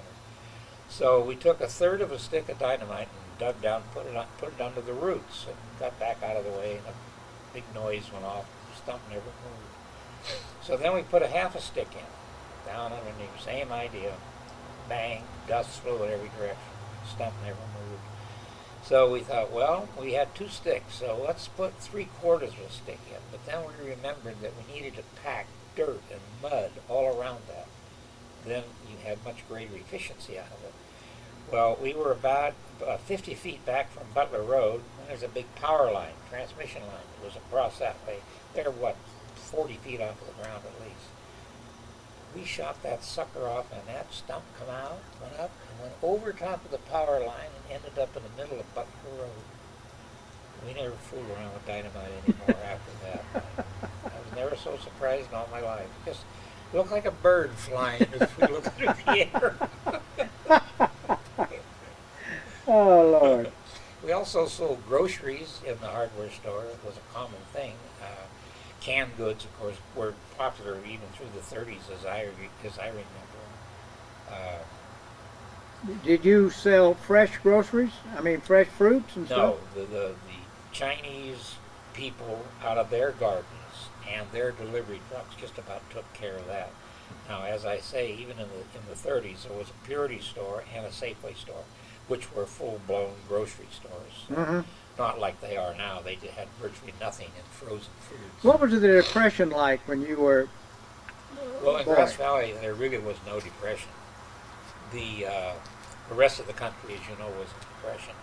S2: So we took a third of a stick of dynamite and dug down, put it under the roots, and got back out of the way, and a big noise went off. The stump never moved. So then we put a half a stick in, down underneath, same idea. Bang, dust flew in every direction. Stump never moved. So we thought, well, we had 2 sticks, so let's put 3/4 of a stick in. But then we remembered that we needed to pack dirt and mud all around that. Then you had much greater efficiency out of it. Well, we were about 50 feet back from Butler Road, and there's a big power line, transmission line that was across that way. They're, 40 feet off the ground at least. We shot that sucker off, and that stump come out, went up, and went over top of the power line and ended up in the middle of Butler Road. We never fooled around with dynamite anymore after that. I was never so surprised in all my life. Just looked like a bird flying as we looked through the air.
S1: Oh, Lord.
S2: We also sold groceries in the hardware store. It was a common thing. Canned goods, of course, were popular even through the 30s, as I remember.
S1: Did you sell fresh groceries? I mean, fresh fruits and stuff?
S2: No, the Chinese people out of their gardens and their delivery trucks just about took care of that. Now, as I say, even in the 30s, there was a Purity store and a Safeway store, which were full-blown grocery stores.
S1: Mm-hmm.
S2: Not like they are now. They had virtually nothing in frozen foods.
S1: What was the depression like when you were
S2: Well, in
S1: boy?
S2: Grass Valley, there really was no depression. The rest of the country, as you know, was in depression.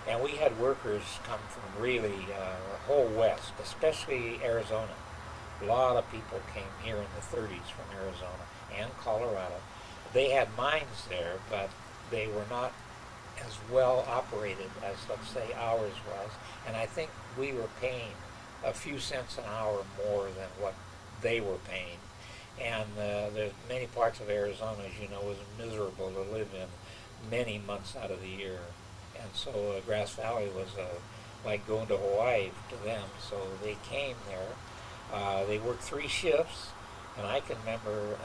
S2: And we had workers come from really the whole West, especially Arizona. A lot of people came here in the 30s from Arizona and Colorado. They had mines there, but they were not as well operated as, let's say, ours was. And I think we were paying a few cents an hour more than what they were paying. And there's many parts of Arizona, as you know, was miserable to live in many months out of the year. And so Grass Valley was like going to Hawaii to them. So they came there. They worked 3 shifts. And I can remember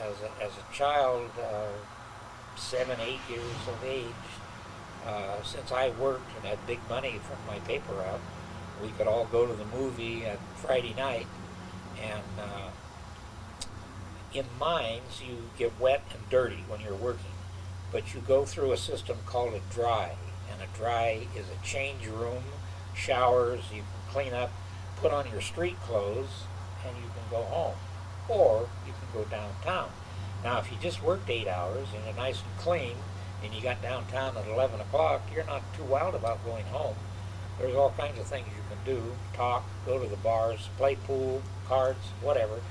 S2: as a child, 7, 8 years of age, since I worked and had big money from my paper route, we could all go to the movie on Friday night, and in mines, you get wet and dirty when you're working, but you go through a system called a dry, and a dry is a change room, showers, you can clean up, put on your street clothes, and you can go home, or you can go downtown. Now, if you just worked 8 hours and you're nice and clean, and you got downtown at 11 o'clock, you're not too wild about going home. There's all kinds of things you can do, talk, go to the bars, play pool, cards, whatever.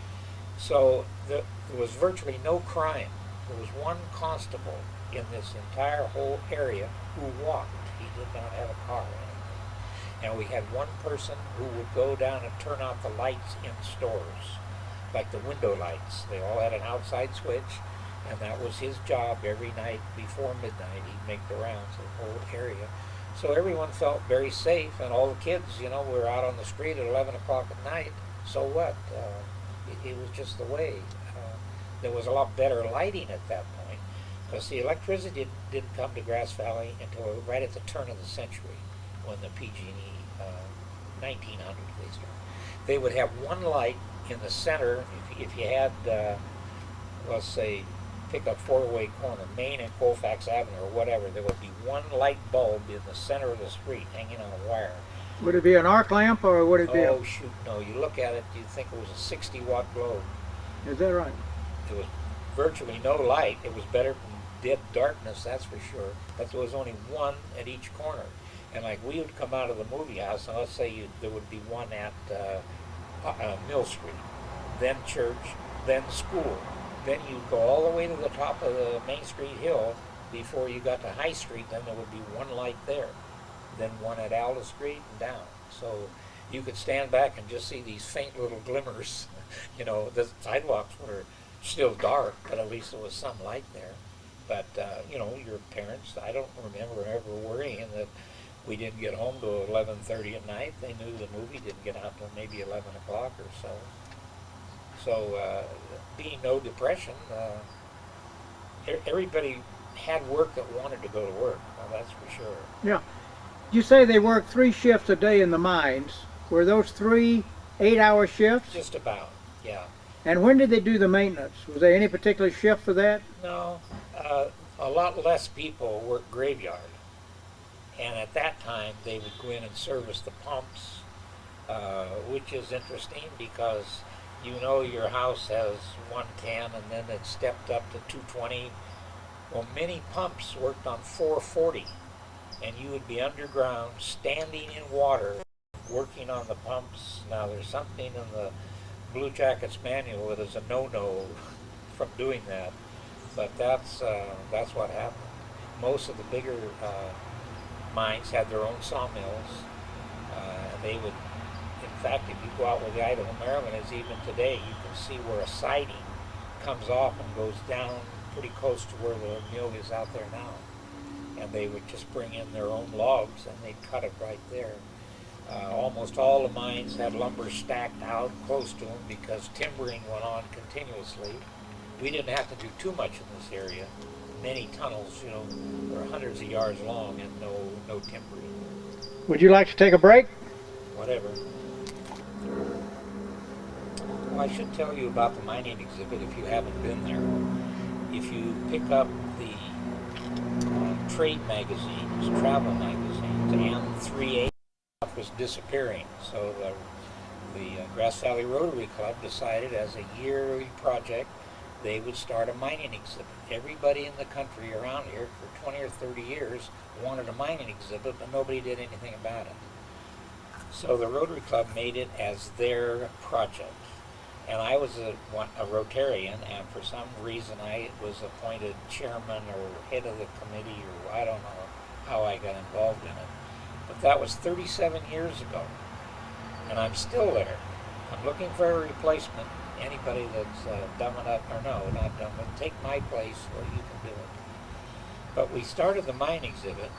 S2: So there was virtually no crime. There was one constable in this entire whole area who walked. He did not have a car or anything. And we had one person who would go down and turn out the lights in stores, like the window lights. They all had an outside switch, and that was his job every night before midnight. He'd make the rounds of the whole area. So everyone felt very safe, and all the kids, were out on the street at 11 o'clock at night. So what? It was just the way. There was a lot better lighting at that point, because the electricity didn't come to Grass Valley until right at the turn of the century, when the PG&E, 1900 they started. They would have one light in the center. If you had, let's say, pick up four-way corner, Main and Colfax Avenue or whatever, there would be one light bulb in the center of the street hanging on a wire.
S1: Would it be an arc lamp, or would it be
S2: Oh, shoot, no. You look at it, you'd think it was a 60-watt globe.
S1: Is that right?
S2: There was virtually no light. It was better than dead darkness, that's for sure. But there was only one at each corner. And like we would come out of the movie house, and let's say there would be one at Mill Street, then church, then school. Then you'd go all the way to the top of the Main Street hill before you got to High Street. Then there would be one light there, then one at Alda Street and down. So you could stand back and just see these faint little glimmers. The sidewalks were still dark, but at least there was some light there. But your parents, I don't remember ever worrying that we didn't get home till 11:30 at night. They knew the movie didn't get out till maybe 11 o'clock or so. So being no depression, everybody had work that wanted to go to work. Well, that's for sure.
S1: Yeah. You say they work 3 shifts a day in the mines. Were those 3 8-hour shifts?
S2: Just about, yeah.
S1: And when did they do the maintenance? Was there any particular shift for that?
S2: No, a lot less people worked graveyard. And at that time, they would go in and service the pumps, which is interesting because your house has 110 and then it stepped up to 220. Well, many pumps worked on 440, and you would be underground, standing in water, working on the pumps. Now, there's something in the Blue Jackets manual that is a no-no from doing that, but that's what happened. Most of the bigger mines had their own sawmills, and they would, in fact, if you go out where the Idaho Maryland is even today, you can see where a siding comes off and goes down pretty close to where the mill is out there now. And they would just bring in their own logs and they'd cut it right there. Almost all the mines had lumber stacked out close to them because timbering went on continuously. We didn't have to do too much in this area. Many tunnels, were hundreds of yards long and no timbering.
S1: Would you like to take a break?
S2: Whatever. Well, I should tell you about the mining exhibit if you haven't been there. If you pick up the trade magazines, travel magazines, and 3A was disappearing. So the Grass Valley Rotary Club decided as a yearly project they would start a mining exhibit. Everybody in the country around here for 20 or 30 years wanted a mining exhibit, but nobody did anything about it. So the Rotary Club made it as their project. And I was a Rotarian, and for some reason I was appointed chairman or head of the committee, or I don't know how I got involved in it. But that was 37 years ago, and I'm still there. I'm looking for a replacement. Anybody that's dumb enough, or no, not dumb, but take my place, well, you can do it. But we started the mine exhibit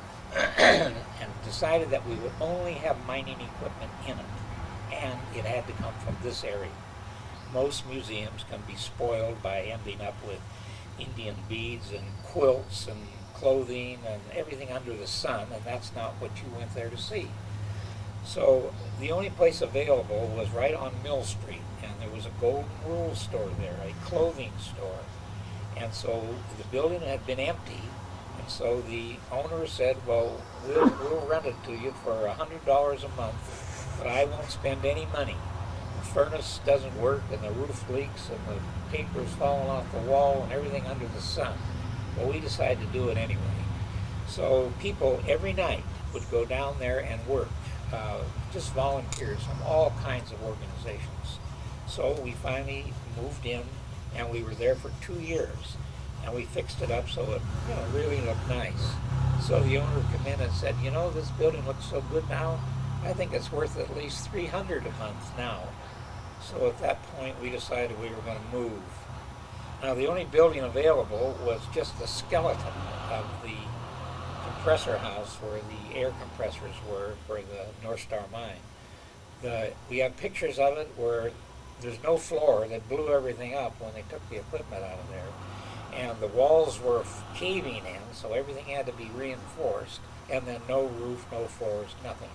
S2: and decided that we would only have mining equipment in it, and it had to come from this area. Most museums can be spoiled by ending up with Indian beads and quilts and clothing and everything under the sun, and that's not what you went there to see. So the only place available was right on Mill Street, and there was a Golden Rule store there, a clothing store. And so the building had been empty, and so the owner said, well, we'll rent it to you for $100 a month, but I won't spend any money. The furnace doesn't work, and the roof leaks, and the paper's falling off the wall, and everything under the sun. Well, we decided to do it anyway. So people every night would go down there and work, just volunteers from all kinds of organizations. So we finally moved in, and we were there for 2 years, and we fixed it up so it really looked nice. So the owner came in and said, this building looks so good now, I think it's worth at least $300 a month now. So at that point we decided we were going to move. Now the only building available was just the skeleton of the compressor house where the air compressors were for the North Star mine. We have pictures of it where there's no floor. They blew everything up when they took the equipment out of there. And the walls were caving in, so everything had to be reinforced. And then no roof, no floors, nothing.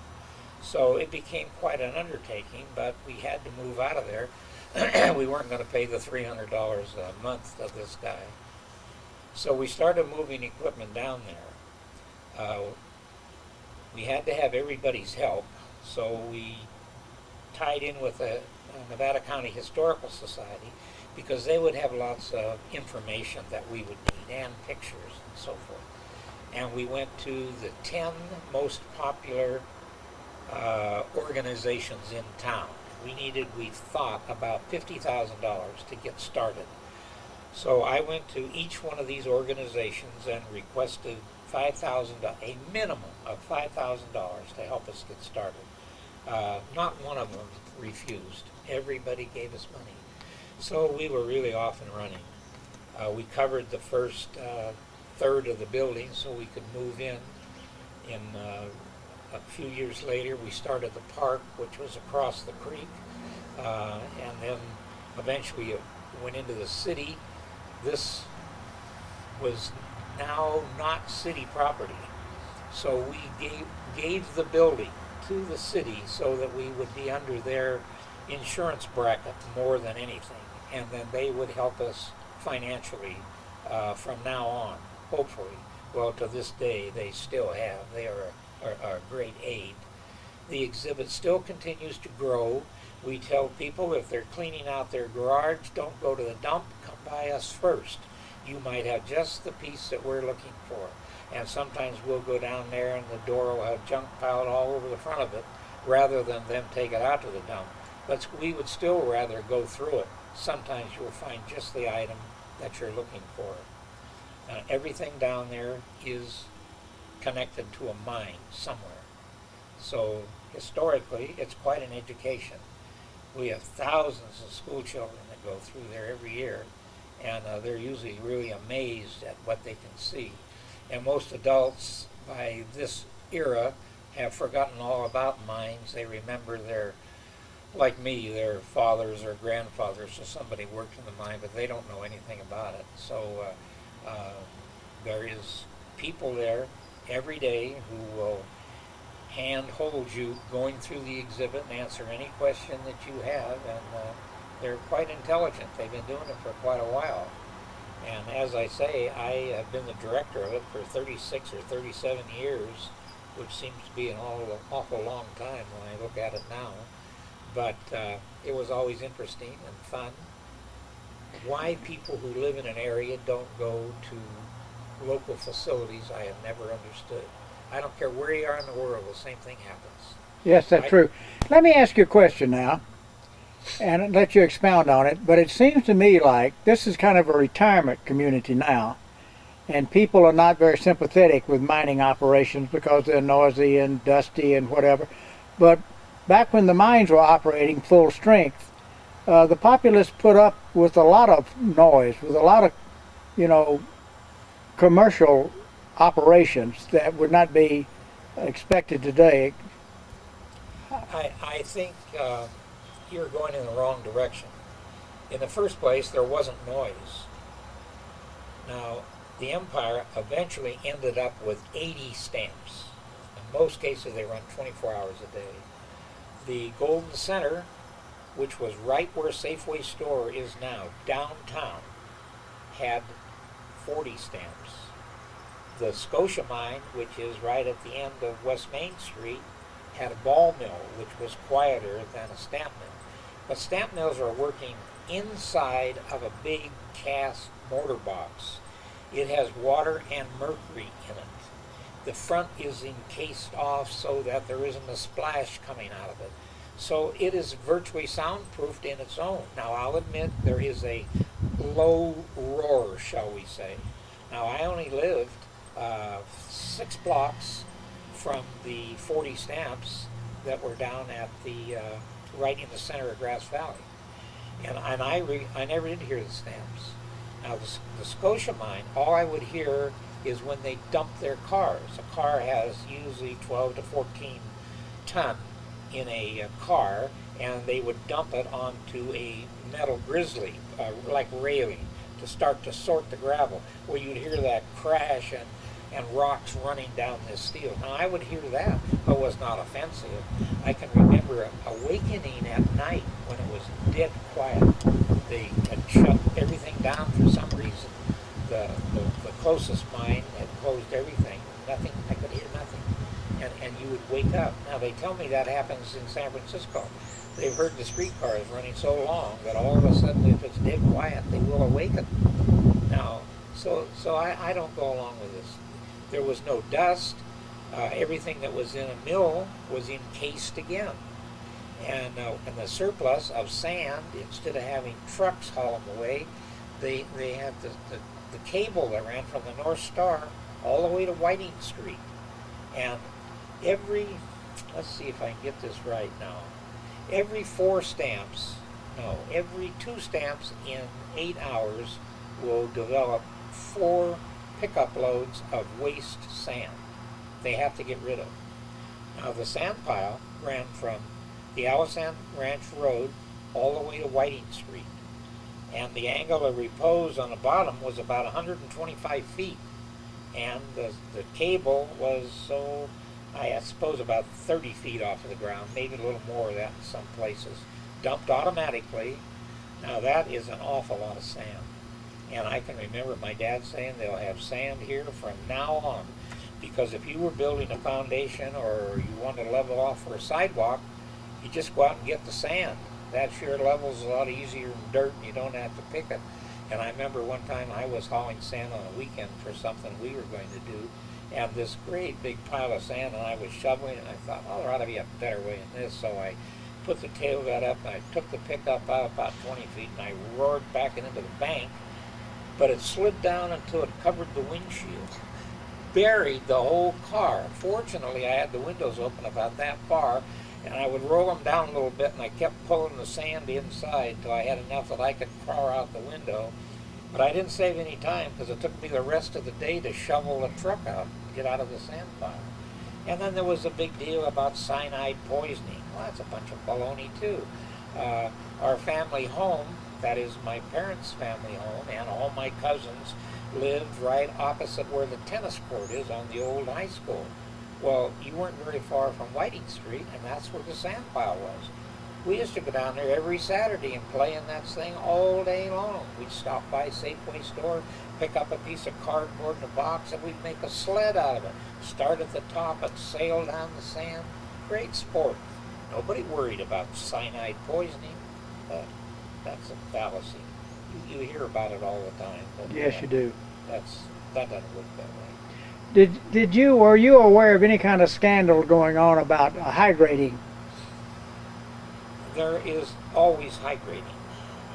S2: So it became quite an undertaking, but we had to move out of there. We weren't going to pay the $300 a month of this guy. So we started moving equipment down there. We had to have everybody's help, so we tied in with the Nevada County Historical Society because they would have lots of information that we would need and pictures and so forth. And we went to the 10 most popular organizations in town. We thought about $50,000 to get started. So I went to each one of these organizations and requested a minimum of $5,000 to help us get started. Not one of them refused. Everybody gave us money. So we were really off and running. We covered the first third of the building so we could move in. A few years later, we started the park, which was across the creek, and then eventually it went into the city. This was now not city property, so we gave the building to the city so that we would be under their insurance bracket more than anything, and then they would help us financially from now on, hopefully. Well, to this day, they still have. They are a great aid. The exhibit still continues to grow. We tell people if they're cleaning out their garage, don't go to the dump, come by us first. You might have just the piece that we're looking for. And sometimes we'll go down there and the door will have junk piled all over the front of it rather than them take it out to the dump. But we would still rather go through it. Sometimes you'll find just the item that you're looking for. Everything down there is connected to a mine somewhere. So historically, it's quite an education. We have thousands of school children that go through there every year, and they're usually really amazed at what they can see. And most adults by this era have forgotten all about mines. They remember like me, their fathers or grandfathers or somebody worked in the mine, but they don't know anything about it. So there is people there every day who will hold you going through the exhibit and answer any question that you have, and they're quite intelligent. They've been doing it for quite a while. And as I say, I have been the director of it for 36 or 37 years, which seems to be an awful long time when I look at it now. But it was always interesting and fun. Why people who live in an area don't go to local facilities, I have never understood. I don't care where you are in the world, the same thing happens.
S1: Yes, that's true. Let me ask you a question now, and let you expound on it. But it seems to me like this is kind of a retirement community now, and people are not very sympathetic with mining operations because they're noisy and dusty and whatever. But back when the mines were operating full strength, the populace put up with a lot of noise, with a lot of, commercial operations that would not be expected today.
S2: I think you're going in the wrong direction. In the first place, there wasn't noise. Now, the Empire eventually ended up with 80 stamps. In most cases, they run 24 hours a day. The Golden Center, which was right where Safeway store is now, downtown, had 40 stamps. The Scotia Mine, which is right at the end of West Main Street, had a ball mill, which was quieter than a stamp mill. But stamp mills are working inside of a big cast mortar box. It has water and mercury in it. The front is encased off so that there isn't a splash coming out of it. So it is virtually soundproofed in its own. Now I'll admit there is a low roar, shall we say. Now I only lived 6 blocks from the 40 stamps that were down at the right in the center of Grass Valley, and I never did hear the stamps. Now the Scotia Mine, all I would hear is when they dump their cars. A car has usually 12 to 14 ton in a car, and they would dump it onto a metal grizzly, like railing, to start to sort the gravel, where you'd hear that crash and rocks running down this steel. Now I would hear that, but it was not offensive. I can remember awakening at night when it was dead quiet. They had shut everything down for some reason. The closest mine had closed everything. Nothing, I could hear nothing. And you would wake up. Now they tell me that happens in San Francisco. They've heard the streetcars running so long that all of a sudden, if it's dead quiet, they will awaken. Now, so I don't go along with this. There was no dust. Everything that was in a mill was encased again. And the surplus of sand, instead of having trucks haul them away, they had the cable that ran from the North Star all the way to Whiting Street. And let's see if I can get this right now, every 2 stamps in 8 hours will develop 4 pickup loads of waste sand they have to get rid of. Now the sand pile ran from the Alisan Ranch Road all the way to Whiting Street, and the angle of repose on the bottom was about 125 feet, and the cable was, I suppose, about 30 feet off of the ground, maybe a little more of that in some places, dumped automatically. Now that is an awful lot of sand. And I can remember my dad saying they'll have sand here from now on, because if you were building a foundation or you wanted to level off for a sidewalk, you just go out and get the sand. That sure levels a lot easier than dirt, and you don't have to pick it. And I remember one time I was hauling sand on a weekend for something we were going to do, and this great big pile of sand, and I was shoveling it, and I thought, oh, there ought to be a better way than this. So I put the tailgate up, and I took the pickup out about 20 feet, and I roared back into the bank, but it slid down until it covered the windshield, buried the whole car. Fortunately, I had the windows open about that far, and I would roll them down a little bit, and I kept pulling the sand inside until I had enough that I could crawl out the window. But I didn't save any time, because it took me the rest of the day to shovel the truck out, get out of the sand pile. And then there was a big deal about cyanide poisoning. Well, that's a bunch of baloney too. Our family home, that is my parents' family home, and all my cousins lived right opposite where the tennis court is on the old high school. Well, you weren't very far from Whiting Street, and that's where the sand pile was. We used to go down there every Saturday and play in that thing all day long. We'd stop by Safeway store, pick up a piece of cardboard in a box, and we'd make a sled out of it. Start at the top and sail down the sand. Great sport. Nobody worried about cyanide poisoning, but that's a fallacy. You hear about it all the time. But,
S1: Yes, you do.
S2: That doesn't work that way.
S1: Were you aware of any kind of scandal going on about hydrating?
S2: There is always hydrating,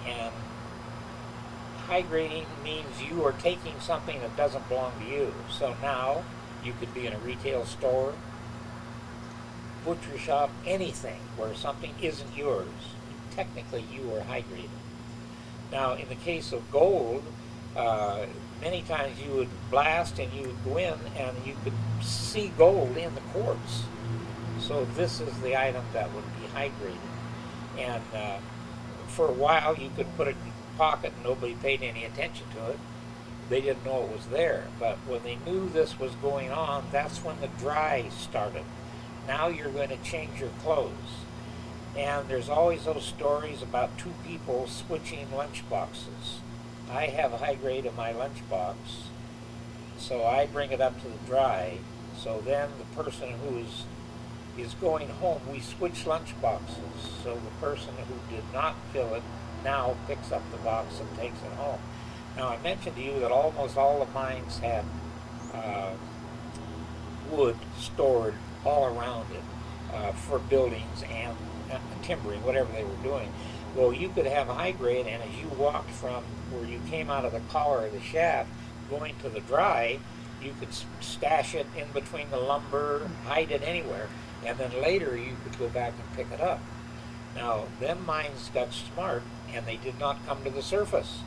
S2: and hydrating means you are taking something that doesn't belong to you. So now you could be in a retail store, butcher shop, anything where something isn't yours. Technically, you are hydrating. Now, in the case of gold, many times you would blast and you would go in and you could see gold in the quartz. So this is the item that would be hydrated. And for a while you could put it in your pocket and nobody paid any attention to it. They didn't know it was there. But when they knew this was going on, that's when the dry started. Now you're going to change your clothes. And there's always those stories about two people switching lunch boxes. I have a high grade in my lunchbox, so I bring it up to the dry. So then the person is going home, we switch lunch boxes. So the person who did not fill it now picks up the box and takes it home. Now I mentioned to you that almost all the mines had uh, wood stored all around it for buildings and timbering, whatever they were doing. Well, you could have a high grade, and as you walked from where you came out of the collar of the shaft going to the dry, you could stash it in between the lumber, hide it anywhere, and then later you could go back and pick it up. Now, them mines got smart, and they did not come to the surface.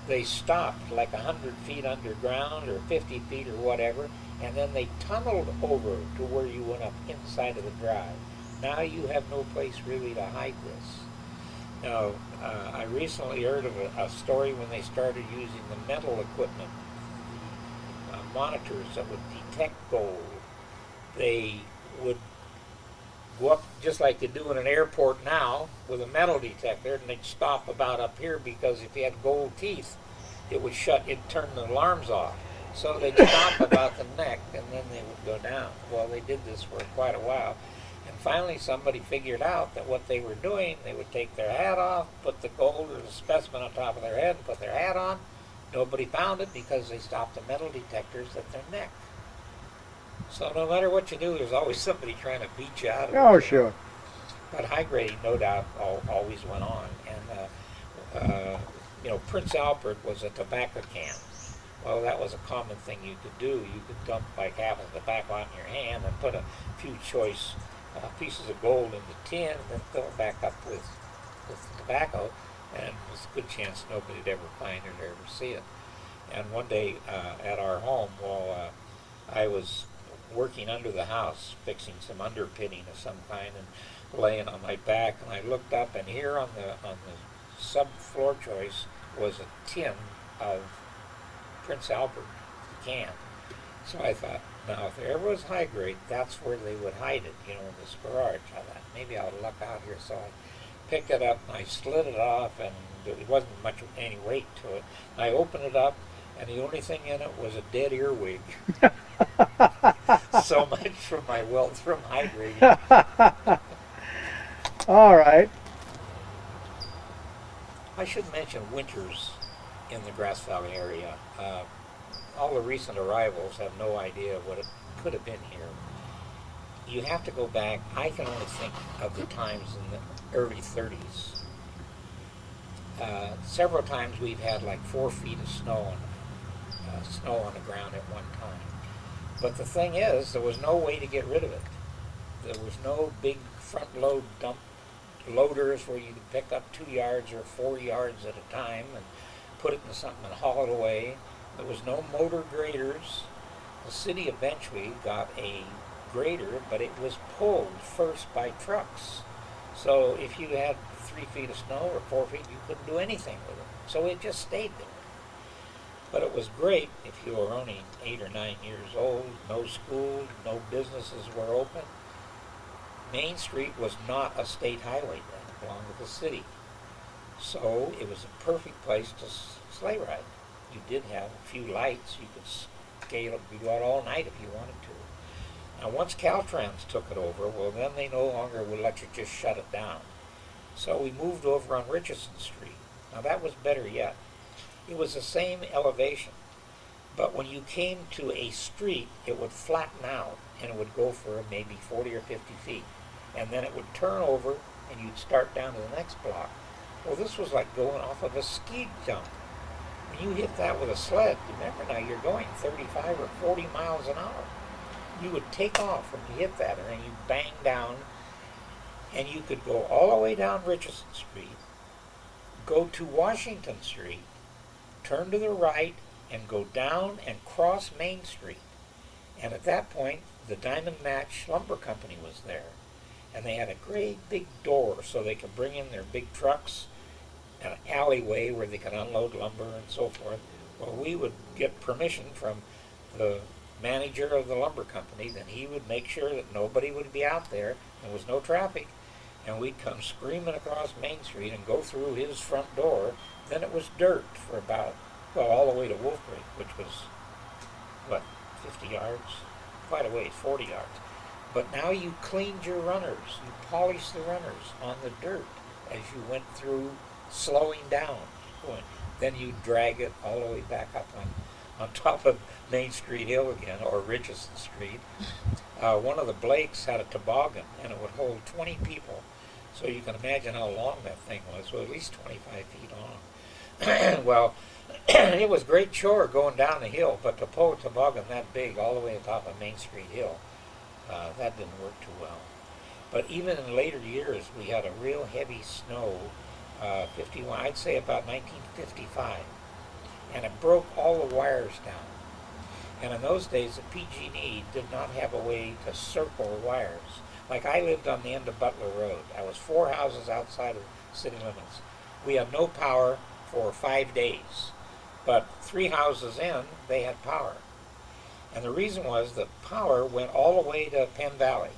S2: They stopped like 100 feet underground or 50 feet or whatever, and then they tunneled over to where you went up inside of the drive. Now you have no place really to hide this. Now, I recently heard of a story when they started using the metal equipment, monitors that would detect gold. They would go up just like they do in an airport now with a metal detector, and they'd stop about up here because if you had gold teeth, it would turn the alarms off. So they'd stop about the neck, and then they would go down. Well, they did this for quite a while. And finally somebody figured out that what they were doing, they would take their hat off, put the gold or the specimen on top of their head, and put their hat on. Nobody found it because they stopped the metal detectors at their neck. So no matter what you do, there's always somebody trying to beat you out of it.
S1: Oh, sure.
S2: But high grading, no doubt, always went on. And, Prince Albert was a tobacco can. Well, that was a common thing you could do. You could dump like half of the tobacco out in your hand and put a few choice pieces of gold in the tin and then fill it back up with tobacco. And there's a good chance nobody'd ever find it or ever see it. And one day at our home, I was working under the house, fixing some underpinning of some kind, and laying on my back, and I looked up, and here on the sub-floor choice was a tin of Prince Albert can. So I thought, now if there ever was high grade, that's where they would hide it, in this garage. I thought, maybe I'll luck out here. So I picked it up, and I slid it off, and there wasn't much any weight to it. And I opened it up, and the only thing in it was a dead earwig. So much for my wealth from high grading.
S1: All right.
S2: I should mention winters in the Grass Valley area. All the recent arrivals have no idea what it could have been here. You have to go back. I can only think of the times in the early 30s. Several times we've had like 4 feet of snow on the ground at one time. But the thing is, there was no way to get rid of it. There was no big front load dump loaders where you could pick up 2 yards or 4 yards at a time and put it in something and haul it away. There was no motor graders. The city eventually got a grader, but it was pulled first by trucks. So if you had 3 feet of snow or 4 feet, you couldn't do anything with it. So it just stayed there. But it was great if you were only 8 or 9 years old, no school, no businesses were open. Main Street was not a state highway then, it belonged to the city. So it was a perfect place to sleigh ride. You did have a few lights, you could go out all night if you wanted to. Now once Caltrans took it over, well then they no longer would let you just shut it down. So we moved over on Richardson Street. Now that was better yet. It was the same elevation, but when you came to a street, it would flatten out and it would go for maybe 40 or 50 feet. And then it would turn over and you'd start down to the next block. Well, this was like going off of a ski jump. When you hit that with a sled, remember now you're going 35 or 40 miles an hour. You would take off when you hit that and then you bang down, and you could go all the way down Richardson Street, go to Washington Street, turn to the right, and go down and cross Main Street. And at that point, the Diamond Match Lumber Company was there. And they had a great big door so they could bring in their big trucks, an alleyway where they could unload lumber and so forth. Well, we would get permission from the manager of the lumber company, then he would make sure that nobody would be out there. There was no traffic. and we'd come screaming across Main Street and go through his front door. Then it was dirt for about, well, all the way to Wolf Creek, which was, what, 50 yards? Quite a ways, 40 yards. But now you cleaned your runners. You polished the runners on the dirt as you went through, slowing down. Then you drag it all the way back up on top of Main Street Hill again, or Richardson Street. One of the Blakes had a toboggan, and it would hold 20 people. So you can imagine how long that thing was. Well, at least 25 feet long. Well, it was a great chore going down the hill, but to pull a toboggan that big all the way to the top of Main Street Hill, that didn't work too well. But even in later years, we had a real heavy snow, 51, I'd say about 1955, and it broke all the wires down. And in those days, the PG&E did not have a way to circle wires. Like, I lived on the end of Butler Road. I was 4 houses outside of city limits. We had no power for 5 days. But 3 houses in, they had power. And the reason was the power went all the way to Penn Valley.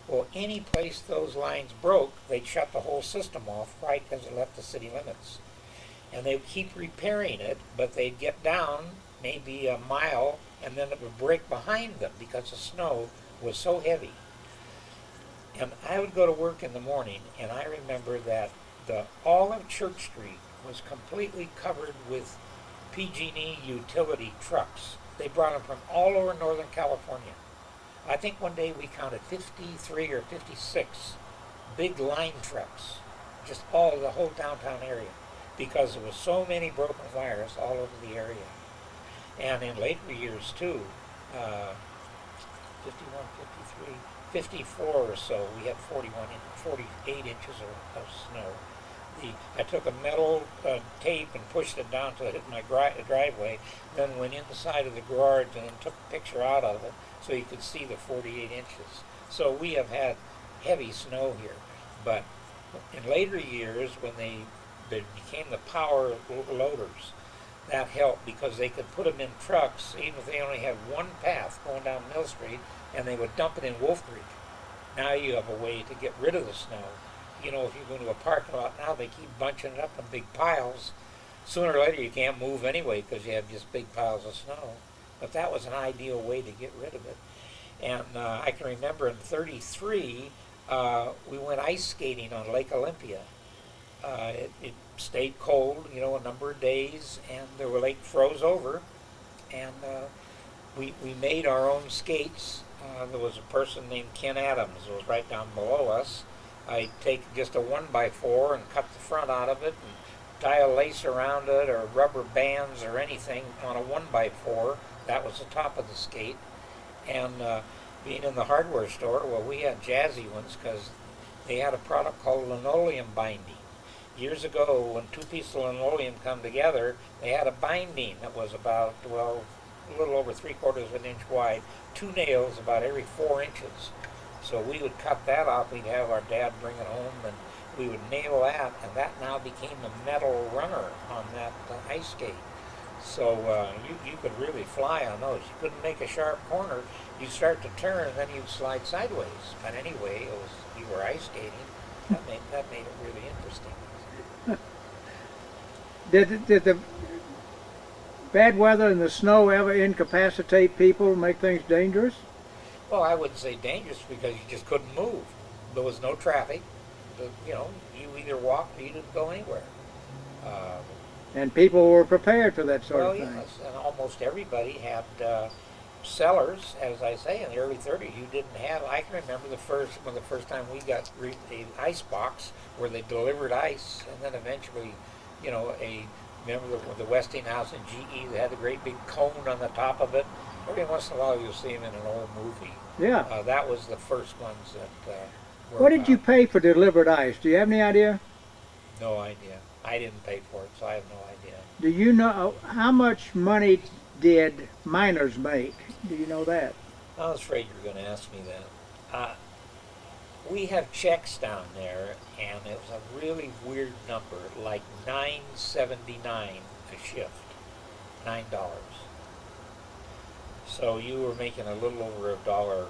S2: Well, any place those lines broke, they'd shut the whole system off right because it left the city limits. And they'd keep repairing it, but they'd get down maybe a mile, and then it would break behind them because the snow was so heavy. And I would go to work in the morning, and I remember that all of Church Street was completely covered with PG&E utility trucks. They brought them from all over Northern California. I think one day we counted 53 or 56 big line trucks, just all the whole downtown area, because there was so many broken wires all over the area. And in later years too, 51, 53, 54 or so, we had 48 inches of snow. I took a metal tape and pushed it down to hit my driveway, then went inside of the garage and then took a picture out of it so you could see the 48 inches. So we have had heavy snow here. But in later years, when they became the power loaders, that helped because they could put them in trucks, even if they only had one path going down Mill Street, and they would dump it in Wolf Creek. Now you have a way to get rid of the snow. You know, if you go to a parking lot now, they keep bunching it up in big piles. Sooner or later, you can't move anyway because you have just big piles of snow. But that was an ideal way to get rid of it. And I can remember in '33, we went ice skating on Lake Olympia. It stayed cold, you know, a number of days, and the lake froze over. And we made our own skates. There was a person named Ken Adams who was right down below us. I'd take just a 1x4 and cut the front out of it and tie a lace around it or rubber bands or anything on a 1x4. That was the top of the skate. And being in the hardware store, well, we had jazzy ones because they had a product called linoleum binding. Years ago, when 2 pieces of linoleum come together, they had a binding that was about, well, a little over 3/4 of an inch wide, 2 nails about every 4 inches. So we would cut that off. We'd have our dad bring it home, and we would nail that, and that now became a metal runner on that ice skate. So you could really fly on those. You couldn't make a sharp corner. You'd start to turn, and then you'd slide sideways. But anyway, you were ice skating. That made it really interesting.
S1: Did the bad weather and the snow ever incapacitate people, make things dangerous?
S2: Well, I wouldn't say dangerous because you just couldn't move. There was no traffic. You know, you either walked or you didn't go anywhere.
S1: And people were prepared for that sort of thing.
S2: Well, yes, and almost everybody had cellars, as I say, in the early 30s. You didn't have, I can remember the first time we got the ice box where they delivered ice, and then eventually, you know, remember the Westinghouse and GE, they had a great big cone on the top of it. Every once in a while you'll see them in an old movie.
S1: Yeah.
S2: That was the first ones that were
S1: What did you pay for delivered ice? Do you have any idea?
S2: No idea. I didn't pay for it, so I have no idea.
S1: Do you know how much money did miners make? Do you know that?
S2: I was afraid you were going to ask me that. We have checks down there, and it was a really weird number, like $9.79 a shift, $9. So you were making a little over $1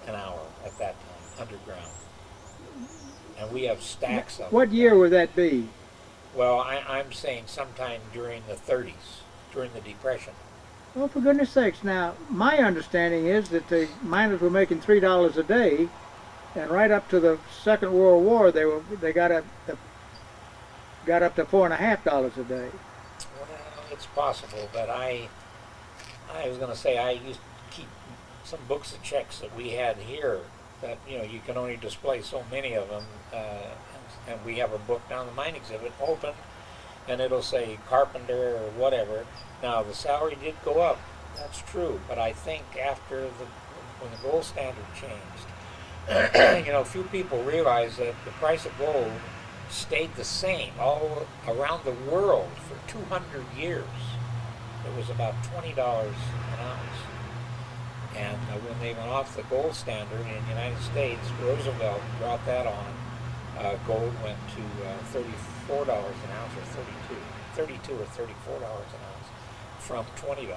S2: an hour at that time, underground. and we have stacks of
S1: What
S2: them.
S1: year would that be?
S2: Well, I'm saying sometime during the 30s, during the Depression.
S1: Well, for goodness sakes! Now, my understanding is that the miners were making $3 a day, and right up to the Second World War, they got up to $4.50 a day.
S2: Well, it's possible, but I was going to say I used to keep some books of checks that we had here that you can only display so many of them, and we have a book down the mine exhibit open, and it'll say carpenter or whatever. Now the salary did go up, that's true, but I think after when the gold standard changed, few people realize that the price of gold stayed the same all around the world for 200 years. It was about $20 an ounce. And when they went off the gold standard in the United States, Roosevelt brought that on. Gold went to $34 an ounce, or 32 or $34 an ounce from $20.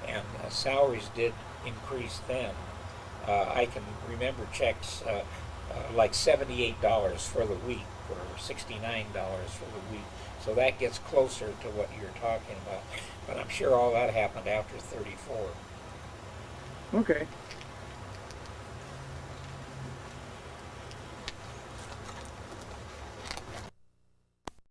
S2: And salaries did increase then. I can remember checks like $78 for the week or $69 for the week. So that gets closer to what you're talking about. But I'm sure all that happened after 34.
S1: Okay.